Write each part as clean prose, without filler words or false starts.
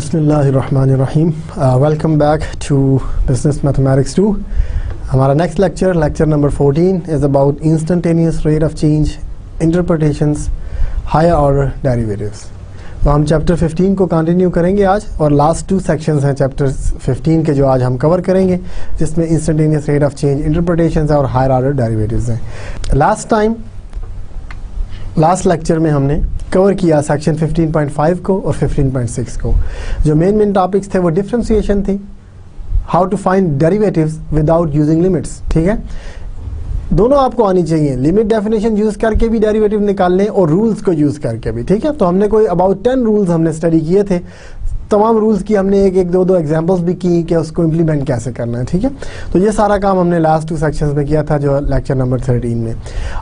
बिस्मिल्लाहिर्रहमानिर्रहीम। Welcome back to business mathematics 2। हमारा next lecture number 14 is about instantaneous rate of change, interpretations, higher order derivatives. तो हम chapter 15 को continue करेंगे आज, और लास्ट 2 सेक्शंस हैं चैप्टर 15 के जो आज हम कवर करेंगे, जिसमें instantaneous rate of change, interpretations और हायर ऑर्डर डेरिवेटिव्स हैं। लास्ट लेक्चर में हमने कवर किया सेक्शन 15.5 को और 15.6 को। जो मेन टॉपिक्स थे वो डिफरेंशिएशन थी, how to find derivatives without using limits. ठीक है, दोनों आपको आनी चाहिए, लिमिट डेफिनेशन यूज करके भी डेरिवेटिव निकालने और रूल्स को यूज करके भी। ठीक है, तो हमने कोई अबाउट 10 रूल्स हमने स्टडी किए थे। तमाम रूल्स की हमने एक दो एग्जांपल्स भी की कि उसको इम्प्लीमेंट कैसे करना है। ठीक है, तो ये सारा काम हमने लास्ट 2 सेक्शंस में किया था, जो लेक्चर नंबर 13 में।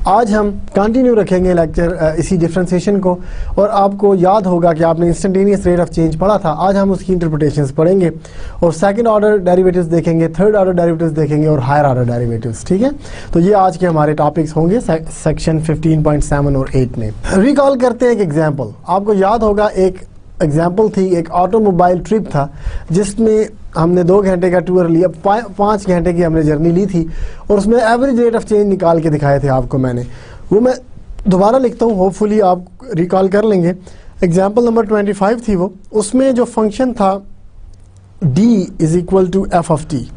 आज हम कंटिन्यू रखेंगे लेक्चर इसी डिफरेंशिएशन को, और आपको याद होगा कि आपने इंस्टेंटेनियस रेट ऑफ चेंज पढ़ा था। आज हम उसकी इंटरप्रिटेशंस पढ़ेंगे और सेकंड ऑर्डर डेरिवेटिव्स देखेंगे, थर्ड ऑर्डर डेरिवेटिव्स देखेंगे और हायर ऑर्डर डेरिवेटिव्स। ठीक है, तो ये आज के हमारे टॉपिक्स होंगे सेक्शन 15.7 और 8 में। रिकॉल करते हैं एक एग्जाम्पल। आपको याद होगा एक एग्जाम्पल थी, एक ऑटोमोबाइल ट्रिप था जिसमें हमने 2 घंटे का टूर लिया, 5 घंटे की हमने जर्नी ली थी, और उसमें एवरेज रेट ऑफ चेंज निकाल के दिखाए थे आपको मैंने। वो मैं दोबारा लिखता हूँ, होपफुली आप रिकॉल कर लेंगे। एग्जाम्पल नंबर 25 थी वो, उसमें जो फंक्शन था d is equal to f of t.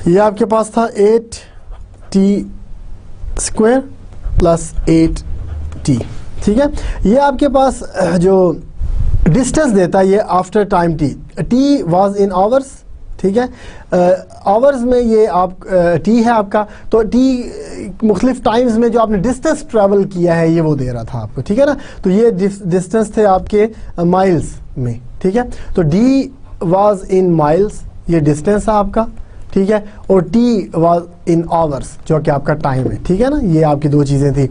ये आपके पास था 8t स्क्वायर प्लस 8t। ठीक है, ये आपके पास जो डिस्टेंस देता है ये after time t was in hours. ठीक है, आवर्स में ये आप t है आपका, तो t मुख्तलिफ टाइम्स में जो आपने डिस्टेंस ट्रैवल किया है ये वो दे रहा था आपको। ठीक है ना, तो ये डिस्टेंस थे आपके माइल्स में। ठीक है, तो d वाज इन माइल्स, ये डिस्टेंस है आपका। ठीक है, और t वाज इन आवर्स जो कि आपका टाइम है। ठीक है ना, ये आपकी 2 चीज़ें थी,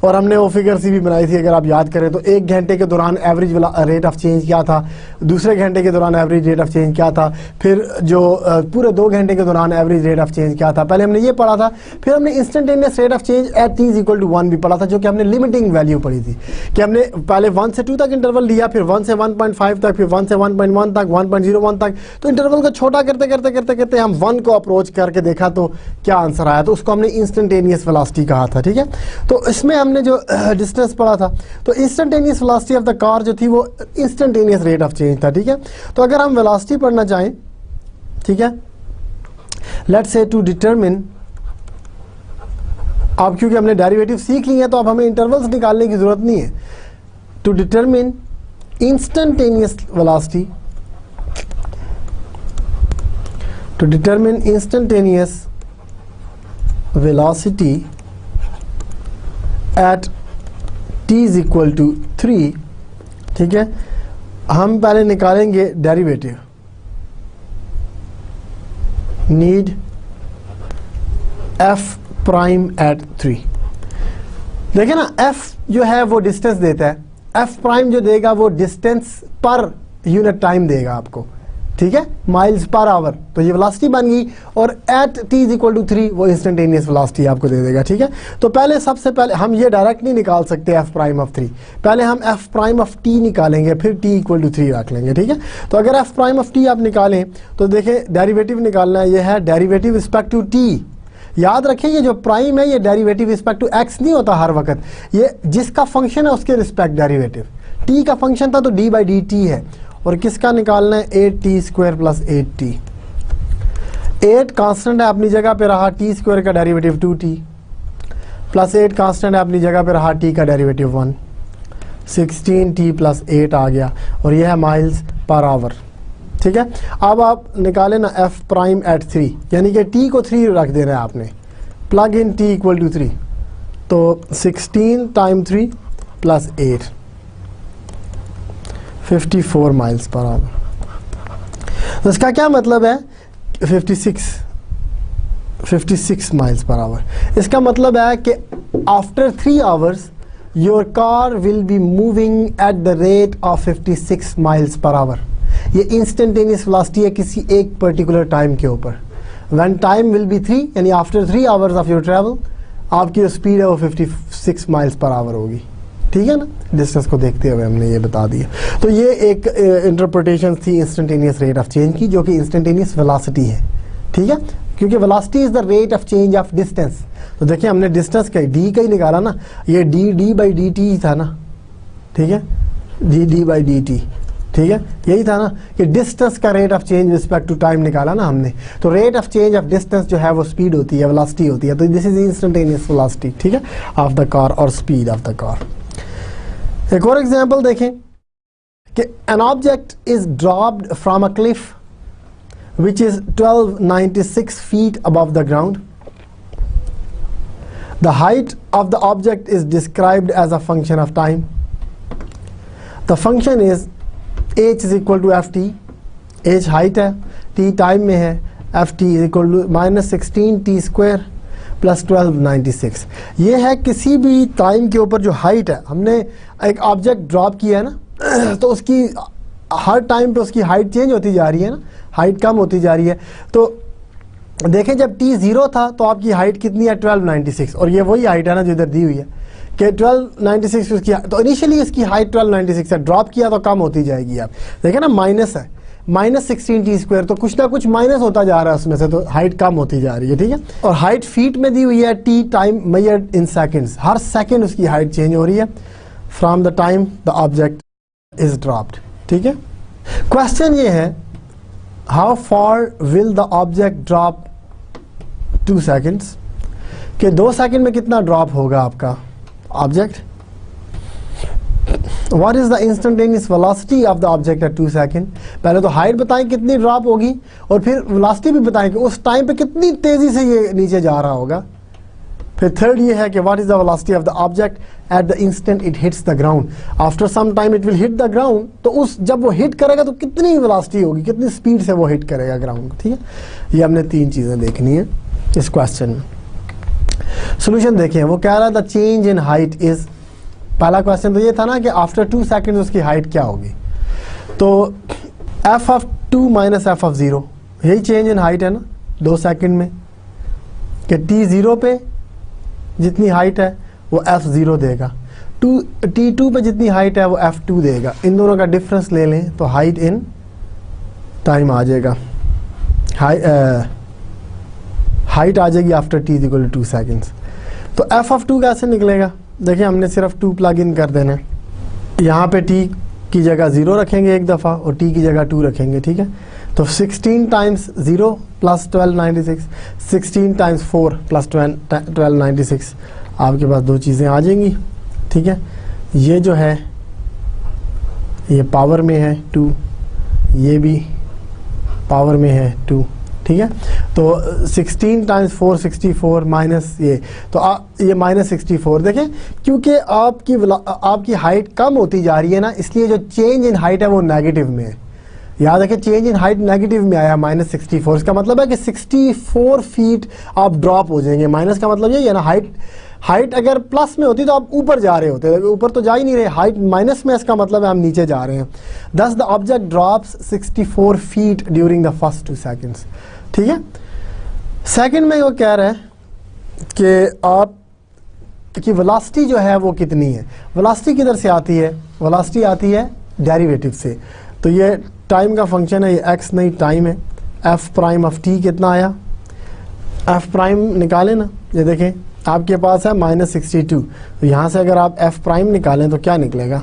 और हमने वो फिगर सी भी बनाई थी। अगर आप याद करें तो 1 घंटे के दौरान एवरेज रेट ऑफ चेंज क्या था, दूसरे घंटे के दौरान एवरेज रेट ऑफ चेंज क्या था, फिर जो पूरे 2 घंटे के दौरान एवरेज रेट ऑफ चेंज क्या था। पहले हमने ये पढ़ा था, फिर हमने instantaneous rate of change at t is equal to 1 भी पढ़ा था, जो कि हमने लिमिटिंग वैल्यू पढ़ी थी कि हमने पहले 1 से 2 तक इंटरवल लिया, फिर 1 से 1.5 तक, फिर 1 से 1.1 तक, 1.01 तक। तो इंटरवल को छोटा करते करते करते करते हम 1 को अप्रोच करके देखा तो क्या आंसर आया, तो उसको हमने इंस्टेंटेनियस वेलोसिटी कहा था। ठीक है, तो इसमें हमने जो डिस्टेंस पढ़ा था, तो instantaneous velocity of the car जो थी वो इंस्टेंटेनियस रेट ऑफ चेंज था। ठीक है, तो अगर हम वेलोसिटी पढ़ना चाहें, ठीक है, लेट्स से टू डिटरमिन, अब क्योंकि हमने डेरिवेटिव सीख ली है तो अब हमें इंटरवल्स निकालने की जरूरत नहीं है। To determine instantaneous velocity, to determine instantaneous velocity at t is equal to 3। ठीक है, हम पहले निकालेंगे derivative, need f prime eight 3। देखिए ना, f जो है वो डिस्टेंस देता है, f प्राइम जो देगा वो डिस्टेंस पर यूनिट टाइम देगा आपको। ठीक है, माइल्स पर आवर, तो ये वेलोसिटी बन गई, और at t is equal to 3 वो इंस्टेंटेनियस वेलोसिटी आपको दे देगा। ठीक है, तो पहले सबसे पहले हम ये डायरेक्ट नहीं निकाल सकते f प्राइम ऑफ 3, पहले हम f प्राइम ऑफ t निकालेंगे, फिर t इक्वल टू 3 रख लेंगे। ठीक है, तो अगर f प्राइम ऑफ t आप निकालें तो देखें डेरिवेटिव निकालना है, ये है डेरिवेटिव रिस्पेक्ट टू t। याद रखें, ये जो प्राइम है ये डेरिवेटिव रिस्पेक्ट टू x नहीं होता हर वक्त, ये जिसका फंक्शन है उसके रिस्पेक्ट डेरिवेटिव। t का फंक्शन था तो d बाई डी टी है, और किसका निकालना है 8t square plus 8t। 8 constant है अपनी जगह पे रहा, t स्क्वायर का डेरिवेटिव 2t, प्लस 8 कांस्टेंट है अपनी जगह पे रहा, t का डेरिवेटिव 1, 16t प्लस 8 आ गया, और यह है माइल्स पर आवर। ठीक है, अब आप निकालें ना f प्राइम एट 3, यानी कि t को 3 रख देना है आपने, plug in t equal to 3, तो 16 times 3 plus 8, 54 miles per hour. तो इसका क्या मतलब है, 56 माइल्स पर आवर। इसका मतलब है कि after 3 hours your car will be moving at the rate of 56 miles per our. ये इंस्टेंटेनियस वेलोसिटी है किसी एक पर्टिकुलर टाइम के ऊपर। व्हेन टाइम विल बी 3, यानी after 3 hours of your travel, आपकी जो स्पीड है वो 56 माइल्स पर आवर होगी। ठीक है ना, डिस्टेंस को देखते हुए हमने ये बता दिया। तो ये एक इंटरप्रिटेशन थी इंस्टेंटेनियस रेट ऑफ चेंज की, जो कि इंस्टेंटेनियस वेलोसिटी है, ठीक है, क्योंकि velocity is the rate of change of distance. तो देखिए हमने डिस्टेंस का डी का ही निकाला ना, ये डी बाई डी टी था ना, ठीक है, डी बाई डी टी, ठीक है, यही था ना कि डिस्टेंस का rate of change respect to time निकाला ना हमने। तो rate of change of distance जो है वो स्पीड होती है, वेलोसिटी होती है। तो दिस इज इंस्टेंटेनियस वेलोसिटी, ठीक है, ऑफ द कार और स्पीड ऑफ द कार। एक और एग्जांपल देखें कि an object is dropped from a cliff which is 1296 feet above the ground. The height of the object is described as a function of time. The function is h is equal to ft. h height है, t time में है, ft is equal to -16t square plus 1296. ये है किसी भी time के ऊपर जो हाइट है, हमने एक ऑब्जेक्ट ड्रॉप किया है ना तो उसकी हर टाइम पे उसकी हाइट चेंज होती जा रही है ना, हाइट कम होती जा रही है। तो देखें जब t 0 था तो आपकी हाइट कितनी है 1296, और ये वही हाइट है ना जो इधर दी हुई है कि 1296 उसकी। तो इनिशियली इसकी हाइट 1296 है, ड्रॉप किया तो कम होती जाएगी। आप देखें ना माइनस है, -16t स्क्वायर, तो कुछ ना कुछ माइनस होता जा रहा है उसमें से, तो हाइट कम होती जा रही है, ठीक है। और हाइट फीट में दी हुई है, t time measured in seconds, her second उसकी हाइट चेंज हो रही है from the time the object is dropped, ठीक है। क्वेश्चन ये है how far will the object drop 2 seconds, कि 2 सेकेंड में कितना ड्रॉप होगा आपका object. What is the instantaneous velocity of the object eight 2 second. पहले तो हाइट बताएं कितनी ड्रॉप होगी, और फिर वेलोसिटी भी बताएं कि उस टाइम पे कितनी तेजी से ये नीचे जा रहा होगा। फिर थर्ड ये है कि what is the velocity of the object at the instant it hits the ground. After some time it will hit the ground, तो उस जब वो हिट करेगा तो कितनी वेलोसिटी होगी, कितनी स्पीड से वो हिट करेगा ग्राउंड को, ठीक है। ये हमने 3 चीज़ें देखनी है इस क्वेश्चन में। सोल्यूशन देखिए, वो कह रहा था चेंज इन हाइट इज, पहला क्वेश्चन तो ये था ना कि आफ्टर 2 सेकेंड उसकी हाइट क्या होगी। तो F of 2 minus F of 0, यही चेंज इन हाइट है ना 2 सेकेंड में, कि t 0 पे जितनी हाइट है वो f0 देगा, t2 पे जितनी हाइट है वो f2 देगा। इन दोनों का डिफरेंस ले लें तो हाइट इन टाइम आ जाएगा, हाइट आ जाएगी after t is equal to 2 seconds. तो f ऑफ 2 कैसे निकलेगा, देखिए हमने सिर्फ 2 प्लग इन कर देना है। यहाँ पे t की जगह 0 रखेंगे एक दफ़ा और t की जगह 2 रखेंगे, ठीक है। तो 16 टाइम्स 0 प्लस 1296, 16 टाइम्स 4 प्लस 1296, आपके पास 2 चीज़ें आ जाएंगी, ठीक है। ये जो है ये पावर में है 2, ये भी पावर में है 2, ठीक है। तो 16 टाइम्स 4 64 माइनस ये, तो ये -64। देखें क्योंकि आपकी हाइट कम होती जा रही है ना, इसलिए जो चेंज इन हाइट है वो नेगेटिव में है। याद रखें चेंज इन हाइट नेगेटिव में आया -64, इसका मतलब है कि 64 फीट आप ड्रॉप हो जाएंगे। माइनस का मतलब यही है ना, हाइट अगर प्लस में होती तो आप ऊपर जा रहे होते, ऊपर तो जा ही नहीं रहे, हाइट माइनस में, इसका मतलब है हम नीचे जा रहे हैं। दस the object drops 64 feet during the first 2 seconds, ठीक है। सेकंड में वो कह रहा है कि आप कि वेलोसिटी जो है वो कितनी है। वेलोसिटी किधर से आती है, वेलोसिटी आती है डेरिवेटिव से। तो ये टाइम का फंक्शन है, ये x नहीं टाइम है। f प्राइम ऑफ t कितना आया, f प्राइम निकालें ना, ये देखें आपके पास है -62, तो यहाँ से अगर आप f प्राइम निकालें तो क्या निकलेगा,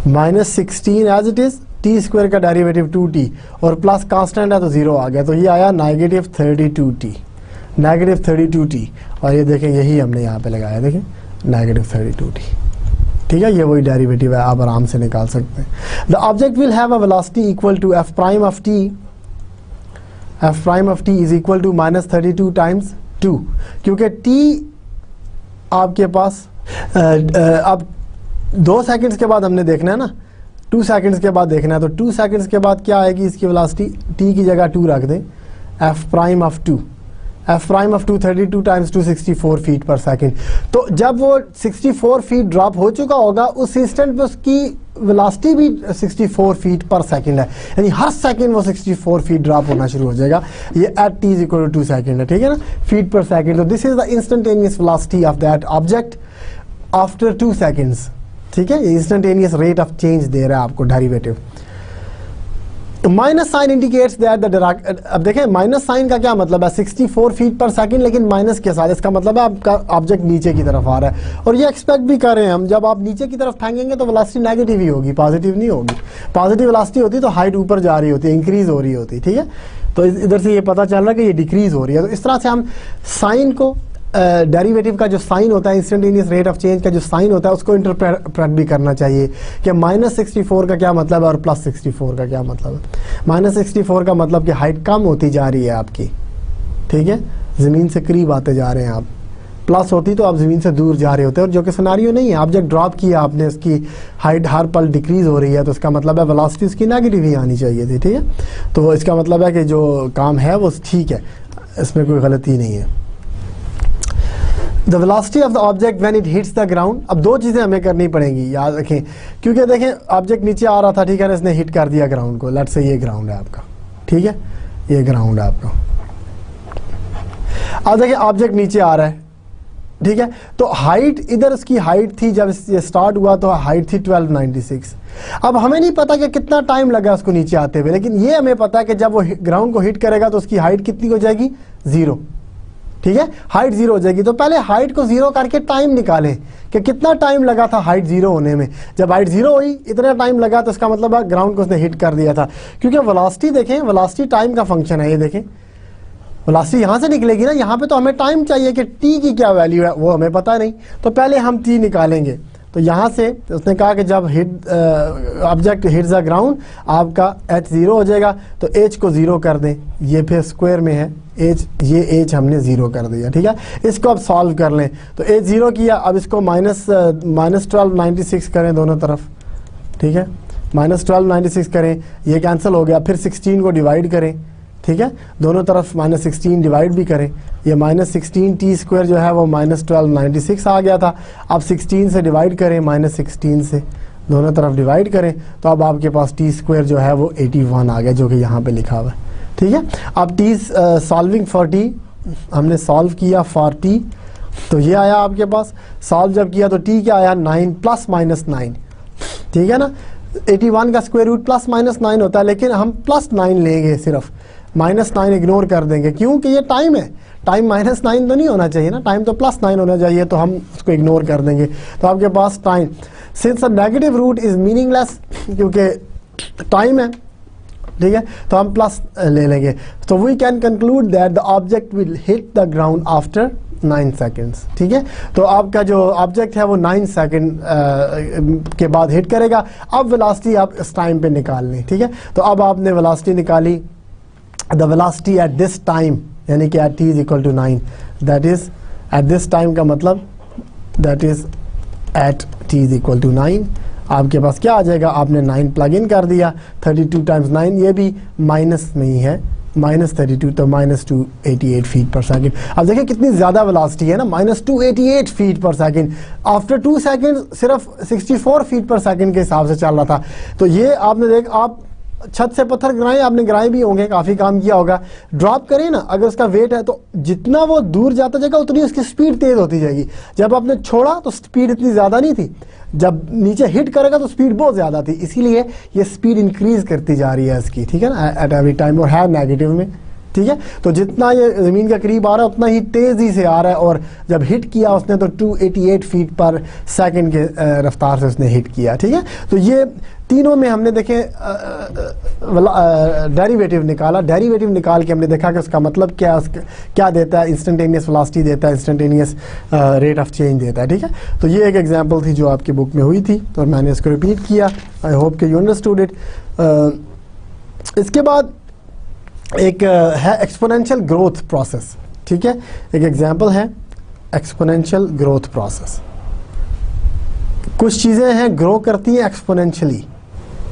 -16 as it is, t square का डेरिवेटिव 2t और प्लस कांस्टेंट है तो 0 आ गया, तो ये आया -32t, -32t। और ये देखें यही हमने यहाँ पे लगाया, देखें -32t, ठीक है। ये वही डेरिवेटिव है, आप आराम से निकाल सकते हैं। The object will have a velocity equal to f prime of t, f prime of t is equal to -32 times 2, क्योंकि t आपके पास अब 2 सेकंड्स के बाद हमने देखना है ना, 2 सेकंड्स के बाद देखना है, तो 2 सेकंड्स के बाद क्या आएगी इसकी वेलोसिटी, t की जगह 2 रख दें, f prime of 2, f prime of 2 32 times 264 feet पर सेकंड। तो जब वो 64 फीट ड्रॉप हो चुका होगा उस इंस्टेंट पे उसकी वेलोसिटी भी 64 फीट पर सेकंड है, यानी हर सेकंड वो 64 फीट ड्रॉप होना शुरू हो जाएगा। ये at t is equal to 2 second है, ठीक है ना, फीट पर सेकंड। तो this is the instantaneous velocity of that object after 2 seconds, ठीक है, इंस्टेंटेनियस रेट ऑफ चेंज दे रहा है आपको derivative. Minus sign indicates that the अब देखें माइनस साइन का क्या मतलब है, 64 फीट पर सेकंड लेकिन माइनस के साथ, इसका मतलब है आपका ऑब्जेक्ट नीचे की तरफ आ रहा है। और ये एक्सपेक्ट भी कर रहे हैं हम, जब आप नीचे की तरफ फेंकेंगे तो वेलोसिटी नेगेटिव ही होगी, पॉजिटिव नहीं होगी। पॉजिटिव वेलोसिटी होती तो हाइट ऊपर जा रही होती है, इंक्रीज हो रही होती, ठीक है। तो इधर से ये पता चल रहा है कि ये डिक्रीज हो रही है। तो इस तरह से हम साइन को डेरिवेटिव का जो साइन होता है, इंस्टेंटेनियस रेट ऑफ चेंज का जो साइन होता है, उसको इंटरप्रेट भी करना चाहिए कि -64 का क्या मतलब है और +64 का क्या मतलब है। -64 का मतलब कि हाइट कम होती जा रही है आपकी, ठीक है, ज़मीन से करीब आते जा रहे हैं आप। प्लस होती तो आप ज़मीन से दूर जा रहे होते, और जो कि सिनेरियो नहीं है। ऑब्जेक्ट ड्रॉप किया आपने, उसकी हाइट हर पल डिक्रीज हो रही है, तो इसका मतलब है वेलोसिटी उसकी नेगेटिव ही आनी चाहिए थी, ठीक है। तो इसका मतलब है कि जो काम है वो ठीक है, इसमें कोई गलती नहीं है। The velocity of the object when it hits the ground. अब दो चीज़ें हमें करनी पड़ेंगी, याद रखें, क्योंकि देखें ऑब्जेक्ट नीचे आ रहा था, ठीक है ना, इसने हिट कर दिया ग्राउंड को। लेट्स से ये ग्राउंड है आपका, ठीक है, ये ग्राउंड है आपका। अब देखिए ऑब्जेक्ट नीचे आ रहा है, ठीक है, तो हाइट इधर इसकी हाइट थी, जब ये स्टार्ट हुआ तो हाइट थी 1296। अब हमें नहीं पता कि कितना टाइम लगा उसको नीचे आते हुए, लेकिन ये हमें पता है कि जब वो ग्राउंड को हिट करेगा तो उसकी हाइट कितनी हो जाएगी, 0, ठीक है, हाइट 0 हो जाएगी। तो पहले हाइट को 0 करके टाइम निकालें कि कितना टाइम लगा था हाइट 0 होने में। जब हाइट 0 हुई, इतना टाइम लगा, तो इसका मतलब है ग्राउंड को उसने हिट कर दिया था। क्योंकि वेलोसिटी देखें, वेलोसिटी टाइम का फंक्शन है। ये देखें वेलोसिटी यहाँ से निकलेगी ना, यहाँ पे तो हमें टाइम चाहिए कि टी की क्या वैल्यू है, वो हमें पता नहीं, तो पहले हम टी निकालेंगे। तो यहाँ से उसने कहा कि जब ऑब्जेक्ट हिट्स द ग्राउंड आपका h 0 हो जाएगा, तो h को 0 कर दें। ये फिर स्क्वायर में है h, ये h हमने 0 कर दिया, ठीक है। इसको अब सॉल्व कर लें, तो h 0 किया, अब इसको -1296 करें दोनों तरफ, ठीक है, -1296 करें, ये कैंसिल हो गया। फिर 16 को डिवाइड करें, ठीक है, दोनों तरफ -16 डिवाइड भी करें। ये -16t² जो है वो -1296 आ गया था। अब 16 से डिवाइड करें, -16 से दोनों तरफ डिवाइड करें, तो अब आपके पास t² जो है वो 81 आ गया, जो कि यहाँ पे लिखा हुआ है, ठीक है। अब t सॉल्विंग फॉर t, हमने सॉल्व किया फॉर t, तो ये आया आपके पास। सॉल्व जब किया तो t क्या आया, 9 + -9, ठीक है ना। 81 का स्क्वायर रूट +-9 होता है, लेकिन हम +9 लेंगे, सिर्फ -9 इग्नोर कर देंगे, क्योंकि ये टाइम है। टाइम -9 तो नहीं होना चाहिए ना, टाइम तो +9 होना चाहिए, तो हम उसको इग्नोर कर देंगे। तो आपके पास time, since a negative root is meaningless, क्योंकि टाइम है, ठीक है, तो हम प्लस ले लेंगे। तो we can conclude that the object will hit the ground after 9 seconds, ठीक है। तो आपका जो ऑब्जेक्ट है वो 9 सेकेंड के बाद हिट करेगा। अब वेलोसिटी आप इस टाइम पे निकाल लें, ठीक है। तो अब आपने वेलोसिटी निकाली, the velocity at this time, यानी कि at t = 9, that is at this time का मतलब दैट इज एट t = 9। आपके पास क्या आ जाएगा, आपने 9 प्लग इन कर दिया, 32 × 9, ये भी माइनस में ही है, -32, तो -288 फीट पर सेकेंड। अब देखिए कितनी ज़्यादा वेलोसिटी है ना, -288 फीट पर सेकेंड। आफ्टर 2 सेकेंड सिर्फ 64 फीट पर सेकेंड के हिसाब से चल रहा था। तो ये आपने देख, आप छत से पत्थर गिराएं, आपने गिराए भी होंगे, काफ़ी काम किया होगा। ड्रॉप करें ना, अगर उसका वेट है तो जितना वो दूर जाता जाएगा उतनी उसकी स्पीड तेज़ होती जाएगी। जब आपने छोड़ा तो स्पीड इतनी ज़्यादा नहीं थी, जब नीचे हिट करेगा तो स्पीड बहुत ज़्यादा थी, इसीलिए ये स्पीड इंक्रीज करती जा रही है इसकी, ठीक है ना, एट एवरी टाइम, और है नेगेटिव में, ठीक है। तो जितना ये ज़मीन के करीब आ रहा है उतना ही तेज़ी से आ रहा है, और जब हिट किया उसने तो 288 फीट पर सेकंड के रफ्तार से उसने हिट किया, ठीक है। तो ये तीनों में हमने देखे डेरिवेटिव निकाला। डेरिवेटिव निकाल के हमने देखा कि उसका मतलब क्या देता है, इंस्टेंटेनियस वेलोसिटी देता है, इंस्टेंटेनियस रेट ऑफ चेंज देता है, ठीक है। तो ये एक एग्जांपल थी जो आपकी बुक में हुई थी, और मैंने इसको रिपीट किया। आई होप कि यू अंडरस्टूड इट। इसके बाद एक है एक्सपोनेंशियल ग्रोथ प्रोसेस, ठीक है। एक एग्जांपल है एक्सपोनेंशियल ग्रोथ प्रोसेस। कुछ चीज़ें हैं ग्रो करती हैं एक्सपोनेंशियली,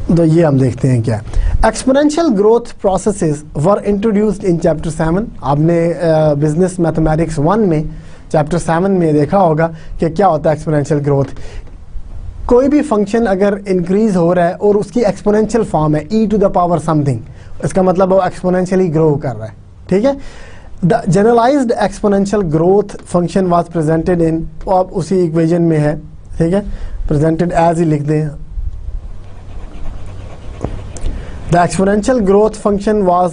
तो ये हम देखते हैं क्या। Exponential growth processes were introduced in chapter 7। आपने बिजनेस मैथमेटिक्स 1 में चैप्टर 7 में देखा होगा कि क्या होता है एक्सपोनेंशियल ग्रोथ। कोई भी फंक्शन अगर इंक्रीज हो रहा है और उसकी एक्सपोनेंशियल फॉर्म है e⁻ समथिंग, इसका मतलब वो एक्सपोनेंशियली ग्रो कर रहा है, ठीक है। The generalized exponential growth function was presented in, अब उसी इक्वेशन में है ठीक है, प्रेजेंटेड एज ही लिख दें। The exponential growth function was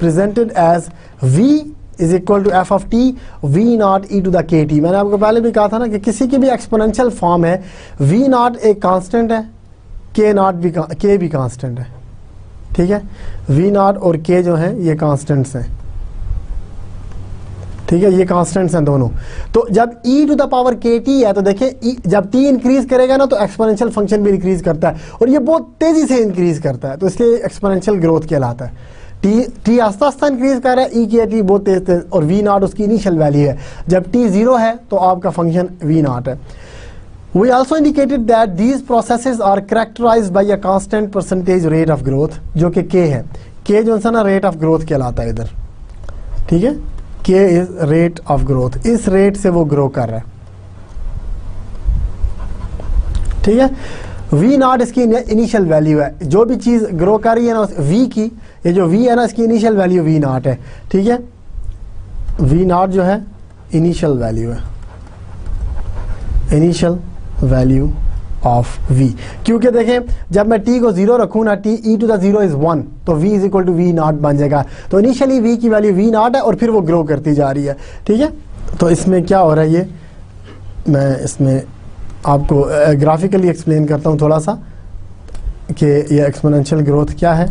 presented as v is equal to f of t v naught e to the k t. मैंने आपको पहले भी कहा था ना कि किसी की भी एक्सपोनेंशियल फॉर्म है, v नॉट एक कांस्टेंट है, k नॉट भी k भी कांस्टेंट है, ठीक है, v नॉट और k जो हैं ये कांस्टेंट्स हैं, ठीक है, ये कांस्टेंट्स हैं दोनों। तो जब e to the power k t है तो देखिए जब t इंक्रीज करेगा ना तो एक्सपोनेंशियल फंक्शन भी इंक्रीज करता है और ये बहुत तेजी से इंक्रीज करता है, तो इसलिए एक्सपोनेंशियल ग्रोथ कहलाता है। टी आस्ता आस्ता इंक्रीज कर रहा है, ई की टी बहुत तेज तेज, और वी नॉट उसकी इनिशियल वैल्यू है। जब टी जीरो है तो आपका फंक्शन वी नॉट है। We also indicated that these processes are characterized by a constant percentage rate of growth, जो कि के है। के जो है ना रेट ऑफ ग्रोथ कहलाता है इधर, ठीक है, के इज रेट ऑफ ग्रोथ, इस रेट से वो ग्रो कर रहा है, ठीक है। वी नॉट इसकी इनिशियल वैल्यू है, जो भी चीज़ ग्रो कर रही है ना वी की, ये जो वी है ना इसकी इनिशियल वैल्यू वी नॉट है, ठीक है। वी नॉट जो है इनिशियल वैल्यू है, इनिशियल वैल्यू ऑफ वी, क्योंकि देखें जब मैं टी को जीरो रखूँ ना, t e to the zero is 1, तो v is equal to v naught बन जाएगा। तो इनिशियली वी की वैल्यू वी नॉट है और फिर वो ग्रो करती जा रही है, ठीक है। तो इसमें क्या हो रहा है, ये मैं इसमें आपको ग्राफिकली एक्सप्लेन करता हूँ थोड़ा सा कि ये एक्सपोनेंशियल ग्रोथ क्या है।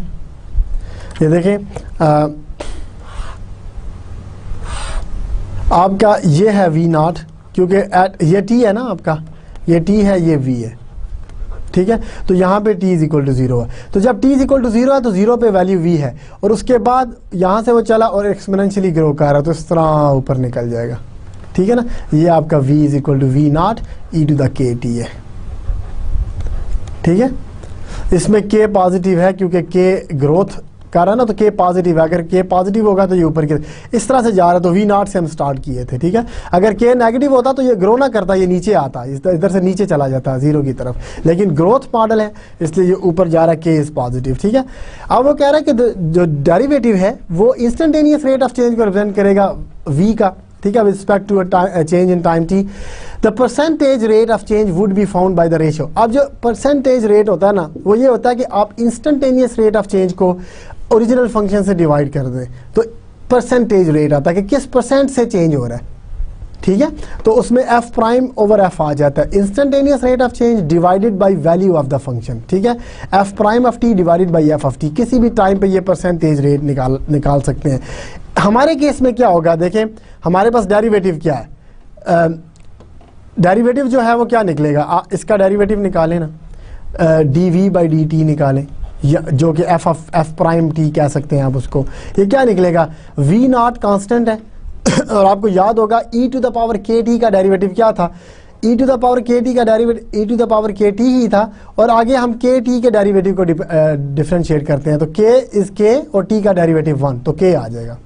ये देखें आपका ये है वी नॉट, क्योंकि ये टी है ना आपका, ये टी है, ये वी है, ठीक है। तो यहाँ पे t is equal to zero है, तो जब t is equal to zero है तो जीरो पे वैल्यू v है, और उसके बाद यहाँ से वो चला और एक्सपोनेंशियली ग्रो कर रहा है, तो इस तरह ऊपर निकल जाएगा, ठीक है ना। ये आपका v is equal to v naught e to the k t है, ठीक है। इसमें k पॉजिटिव है क्योंकि k ग्रोथ कर रहा है ना, तो k पॉजिटिव है। अगर k पॉजिटिव होगा तो ये ऊपर की इस तरह से जा रहा है, तो v नॉट से हम स्टार्ट किए थे, ठीक है। अगर k नेगेटिव होता तो ये ग्रो ना करता, ये नीचे आता, इधर से नीचे चला जाता जीरो की तरफ, लेकिन ग्रोथ मॉडल है इसलिए ये ऊपर जा रहा है, k इज पॉजिटिव, ठीक है। अब वो कह रहा है कि जो डेरिवेटिव है वो इंस्टेंटेनियस रेट ऑफ चेंज को रिप्रेजेंट करेगा v का, ठीक है, with respect to change in time t। The percentage rate of change would be found by the ratio. अब जो परसेंटेज रेट होता है ना, वो ये होता है कि आप इंस्टेंटेनियस रेट ऑफ चेंज को ओरिजिनल फंक्शन से डिवाइड कर दें, तो परसेंटेज रेट आता है कि किस परसेंट से चेंज हो रहा है, ठीक है। तो उसमें एफ प्राइम ओवर एफ आ जाता है, instantaneous rate of change divided by value of the function, ठीक है। F prime of T divided by F of T, किसी भी टाइम पे ये परसेंटेज रेट निकाल सकते हैं। हमारे केस में क्या होगा, देखें हमारे पास डेरिवेटिव क्या है, डेरिवेटिव जो है वो क्या निकलेगा, इसका डेरिवेटिव निकालें ना, d v by d t निकालें, जो कि एफ प्राइम टी कह सकते हैं आप उसको। ये क्या निकलेगा, वी नॉट कांस्टेंट है और आपको याद होगा e to the power k t का डेरिवेटिव क्या था, e to the power k t का derivative e to the power k t ही था, और आगे हम के टी के डेरिवेटिव को डिफरेंशिएट करते हैं, तो के इज के और टी का डेरिवेटिव 1, तो के आ जाएगा।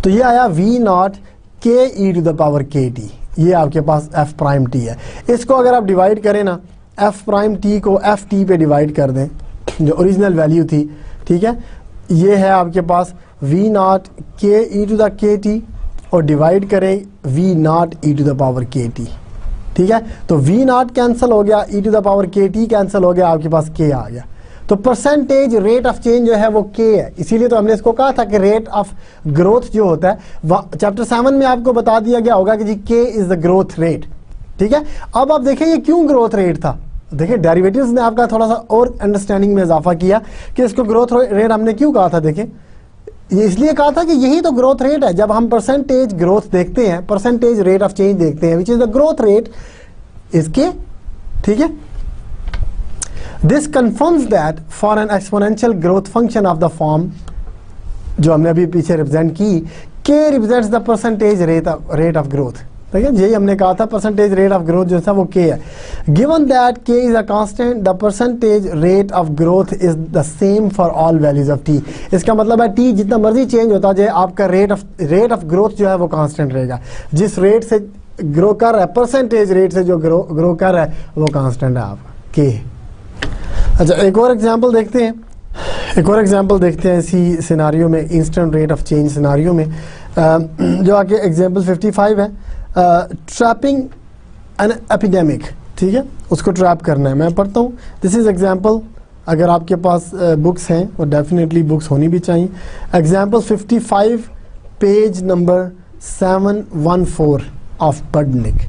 तो ये आया वी नॉट के e to the power k T, ये आपके पास एफ प्राइम टी है। इसको अगर आप डिवाइड करें ना, एफ प्राइम टी को एफ टी पे डिवाइड कर दें, जो ओरिजिनल वैल्यू थी, ठीक है, ये है आपके पास वी नॉट के e to the k t और डिवाइड करें v naught e to the power k t, ठीक है। तो वी नॉट कैंसिल हो गया, e to the power k t cancel हो गया, आपके पास के आ गया। तो परसेंटेज रेट ऑफ चेंज जो है वो के है, इसीलिए तो हमने इसको कहा था कि रेट ऑफ ग्रोथ जो होता है चैप्टर 7 में आपको बता दिया गया होगा कि जी के इज द ग्रोथ रेट, ठीक है। अब आप देखें ये क्यों ग्रोथ रेट था, देखिए डेरिवेटिव्स ने आपका थोड़ा सा और अंडरस्टैंडिंग में इजाफा किया कि इसको ग्रोथ रेट हमने क्यों कहा था। देखें ये इसलिए कहा था कि यही तो ग्रोथ रेट है, जब हम परसेंटेज ग्रोथ देखते हैं, परसेंटेज रेट ऑफ चेंज देखते हैं, which is the growth rate इसके, ठीक है। This confirms that for an exponential growth function of the form जो हमने अभी पीछे रिप्रेजेंट की, के represents the percentage rate of growth, ठीक है। यही हमने कहा था परसेंटेज रेट ऑफ ग्रोथ जो था वो के है। गिवन दैट के is a constant, the percentage rate of growth is the same for all values of T. इसका मतलब है टी जितना मर्जी चेंज होता जाए, आपका रेट ऑफ ग्रोथ जो है वो कांस्टेंट रहेगा। जिस रेट से ग्रो कर रहा है, परसेंटेज रेट से जो ग्रो कर रहा है वो कांस्टेंट है आपका के। अच्छा एक और एग्जांपल देखते हैं, इसी सिनारियो में, instant rate of change scenario में, जो आगे एग्जांपल 55 है। ट्रैपिंग एन एपिडेमिक, ठीक है, उसको ट्रैप करना है। मैं पढ़ता हूँ, दिस इज एग्जाम्पल। अगर आपके पास बुक्स हैं और डेफिनेटली बुक्स होनी भी चाहिए। एग्जाम्पल 55 पेज नंबर 714 ऑफ बर्डनिक,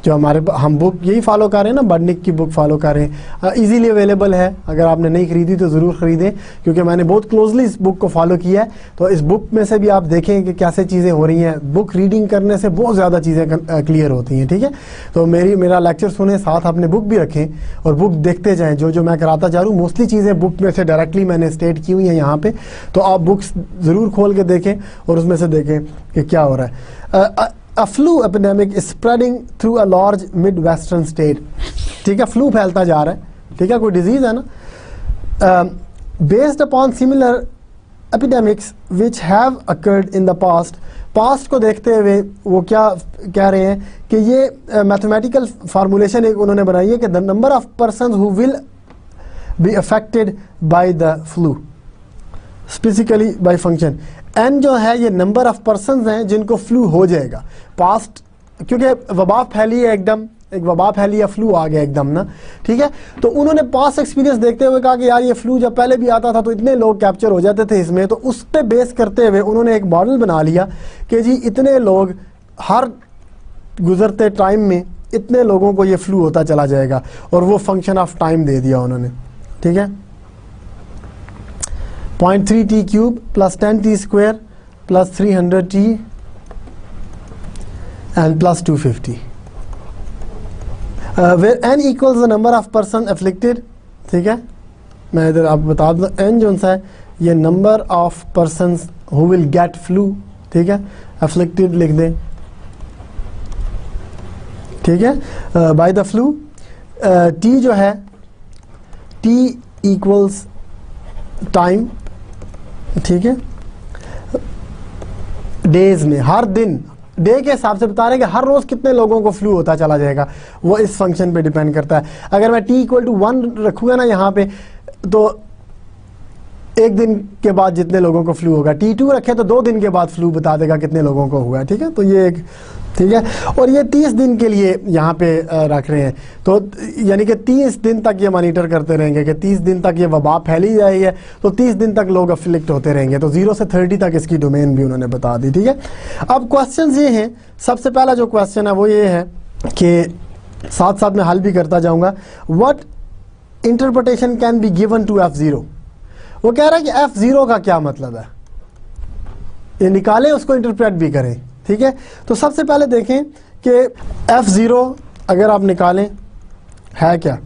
जो हम बुक यही फॉलो कर रहे हैं ना, बर्डनिक की बुक फॉलो कर रहे हैं। इजीली अवेलेबल है, अगर आपने नहीं खरीदी तो ज़रूर ख़रीदें, क्योंकि मैंने बहुत क्लोजली इस बुक को फॉलो किया है। तो इस बुक में से भी आप देखें कि कैसे चीज़ें हो रही हैं। बुक रीडिंग करने से बहुत ज़्यादा चीज़ें क्लियर होती हैं, ठीक है। तो मेरा लेक्चर सुने, साथ अपने बुक भी रखें और बुक देखते जाएँ। जो मैं कराता जा रहा हूँ मोस्टली चीज़ें बुक में से डायरेक्टली मैंने स्टेट की हुई हैं यहाँ पर। तो आप बुक्स ज़रूर खोल के देखें और उसमें से देखें कि क्या हो रहा है। A flu epidemic is spreading through a large mid-western state, ठीक है, फ्लू फैलता जा रहा है, ठीक है, कोई डिजीज़ है ना। Based upon similar epidemics which have occurred in the past को देखते हुए वो क्या कह रहे हैं कि ये मैथमेटिकल फार्मूलेशन एक उन्होंने बनाई है कि the number of persons who will be affected by the flu specifically by function, n जो है ये नंबर ऑफ पर्सन्स हैं जिनको फ्लू हो जाएगा। पास्ट, क्योंकि वबा फैली है, एकदम एक वबा फैली है, फ्लू आ गया एकदम ना, ठीक है। तो उन्होंने पास्ट एक्सपीरियंस देखते हुए कहा कि यार ये फ्लू जब पहले भी आता था तो इतने लोग कैप्चर हो जाते थे इसमें। तो उस पर बेस करते हुए उन्होंने एक मॉडल बना लिया कि जी इतने लोग हर गुजरते टाइम में इतने लोगों को ये फ्लू होता चला जाएगा, और वो फंक्शन ऑफ टाइम दे दिया उन्होंने, ठीक है। 0.3t cube plus 10t square plus 300t and plus 250, where n equals the number of person afflicted, ठीक है। मैं इधर आपको बता दूं, n जो सा है ये number of persons who will get flu, ठीक है, afflicted लिख दें, ठीक है, by the flu। t जो है t equals टाइम, ठीक है, डेज में, हर दिन डे के हिसाब से बता रहे हैं कि हर रोज कितने लोगों को फ्लू होता चला जाएगा, वो इस फंक्शन पे डिपेंड करता है। अगर मैं t इक्वल टू 1 रखूंगा ना यहाँ पे, तो एक दिन के बाद जितने लोगों को फ्लू होगा, t2 रखे तो 2 दिन के बाद फ्लू बता देगा कितने लोगों को हुआ, ठीक है। तो ये एक, ठीक है, और ये 30 दिन के लिए यहाँ पे रख रहे हैं। तो यानी कि 30 दिन तक ये मॉनिटर करते रहेंगे कि 30 दिन तक ये वबा फैली जाएगी, तो 30 दिन तक लोग अफिलिक्ट होते रहेंगे। तो 0 से 30 तक इसकी डोमेन भी उन्होंने बता दी, ठीक है। अब क्वेश्चन ये हैं, सबसे पहला जो क्वेश्चन है वो ये है कि साथ साथ में हल भी करता जाऊँगा। What interpretation can be given to F0? वो कह रहा है कि F0 का क्या मतलब है, ये निकालें, उसको इंटरप्रेट भी करें, ठीक है। तो सबसे पहले देखें कि F0 अगर आप निकालें है क्या।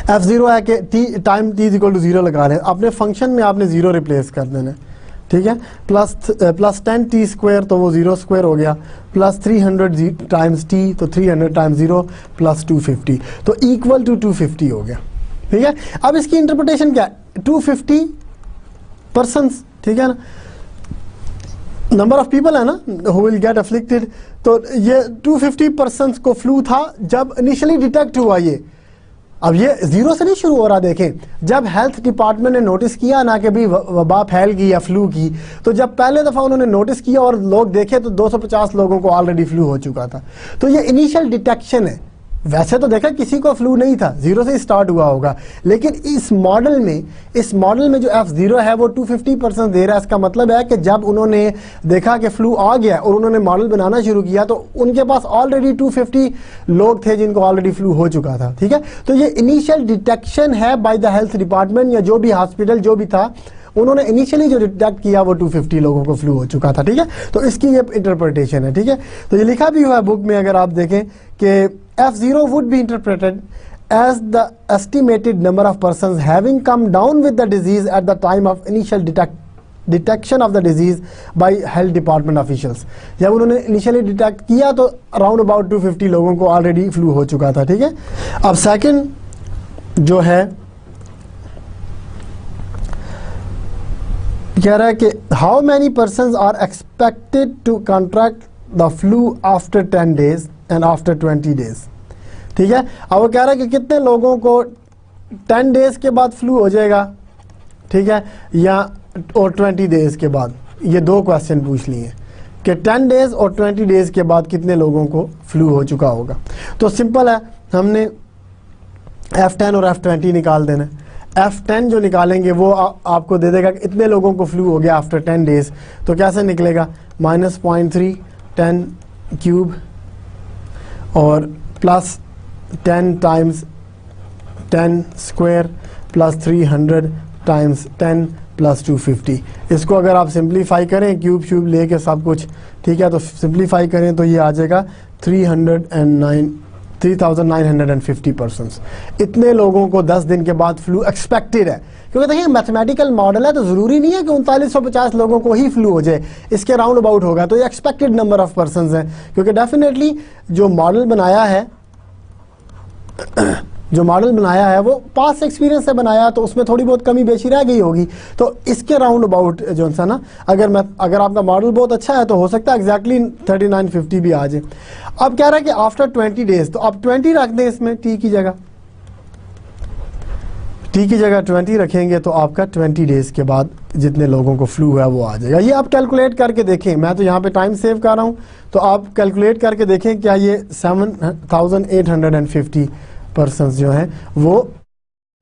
F0 है कि टाइम t इक्वल टू 0 लगा लें, अपने फंक्शन में आपने 0 रिप्लेस कर देना, ठीक है। प्लस 10t स्क्वायर, तो वो 0 स्क्वायर हो गया, प्लस 300 टाइम्स t, तो 300 टाइम्स 0 प्लस 250, तो इक्वल टू 250 हो गया, ठीक है। अब इसकी इंटरप्रिटेशन क्या है, 250 पर्सन्स, ठीक है ना, नंबर ऑफ पीपल है ना हु विल गेट अफ्लिक्टेड। तो ये 250 पर्सन्स को फ्लू था जब इनिशियली डिटेक्ट हुआ ये। अब ये 0 से नहीं शुरू हो रहा, देखें, जब हेल्थ डिपार्टमेंट ने नोटिस किया ना कि भाई वबा फैल गई या फ्लू की, तो जब पहले दफ़ा उन्होंने नोटिस किया और लोग देखे तो 250 लोगों को ऑलरेडी फ्लू हो चुका था। तो ये इनिशियल डिटेक्शन है। वैसे तो देखा किसी को फ्लू नहीं था, 0 से स्टार्ट हुआ होगा, लेकिन इस मॉडल में जो F0 है वो 250% दे रहा है। इसका मतलब है कि जब उन्होंने देखा कि फ्लू आ गया और उन्होंने मॉडल बनाना शुरू किया तो उनके पास ऑलरेडी 250 लोग थे जिनको ऑलरेडी फ्लू हो चुका था, ठीक है। तो ये इनिशियल डिटेक्शन है बाय द हेल्थ डिपार्टमेंट या जो भी हॉस्पिटल जो भी था, उन्होंने इनिशियली जो डिटेक्ट किया वो 250 लोगों को फ्लू हो चुका था, ठीक है। तो इसकी ये इंटरप्रिटेशन है, ठीक है। तो ये लिखा भी हुआ है बुक में, अगर आप देखें कि F0 would be interpreted as the estimated number of persons having come down with the disease at the time of initial detection of the disease by health department officials। जब उन्होंने इनिशियली डिटेक्ट किया तो around about 250 लोगों को already flu हो चुका था, ठीक है। अब सेकंड जो है कह रहा है कि how many persons are expected to contract the flu after 10 days and after 20 days, ठीक है। अब वो कह रहा है कि कितने लोगों को 10 days के बाद फ्लू हो जाएगा, ठीक है, या और 20 days के बाद। ये 2 क्वेश्चन पूछ लिए कि 10 डेज और 20 डेज के बाद कितने लोगों को फ्लू हो चुका होगा। तो सिंपल है, हमने F10 और F20 निकाल देना है। F10 जो निकालेंगे वो आपको दे देगा कि इतने लोगों को फ्लू हो गया आफ्टर 10 डेज। तो कैसे निकलेगा, -0.3 10 क्यूब और plus 10 times 10 square plus 300 times 10 plus 250। इसको अगर आप सिंप्लीफाई करें क्यूब श्यूब लेके सब कुछ, ठीक है, तो सिंप्लीफाई करें तो ये आ जाएगा 3,950 पर्सन्स। इतने लोगों को 10 दिन के बाद फ्लू एक्सपेक्टेड है। क्योंकि देखिए मैथमेटिकल मॉडल है तो ज़रूरी नहीं है कि 3950 लोगों को ही फ्लू हो जाए, इसके राउंड अबाउट होगा। तो ये एक्सपेक्टेड नंबर ऑफ पर्सन्स हैं, क्योंकि डेफिनेटली जो मॉडल बनाया है वो पास्ट एक्सपीरियंस से बनाया है, तो उसमें थोड़ी बहुत कमी बेशी रह गई होगी। तो इसके राउंड अबाउट जो सा ना, अगर आपका मॉडल बहुत अच्छा है तो हो सकता है एग्जैक्टली 3950 भी आ जाए। अब कह रहा है कि आफ्टर 20 डेज, तो अब 20 रख दें इसमें, टी की जगह 20 रखेंगे तो आपका 20 डेज के बाद जितने लोगों को फ्लू है वो आ जाएगा। ये आप कैलकुलेट करके देखें, मैं तो यहाँ पे टाइम सेव कर रहा हूँ, तो आप कैलकुलेट करके देखें क्या ये 7,850 पर्सन्स जो हैं वो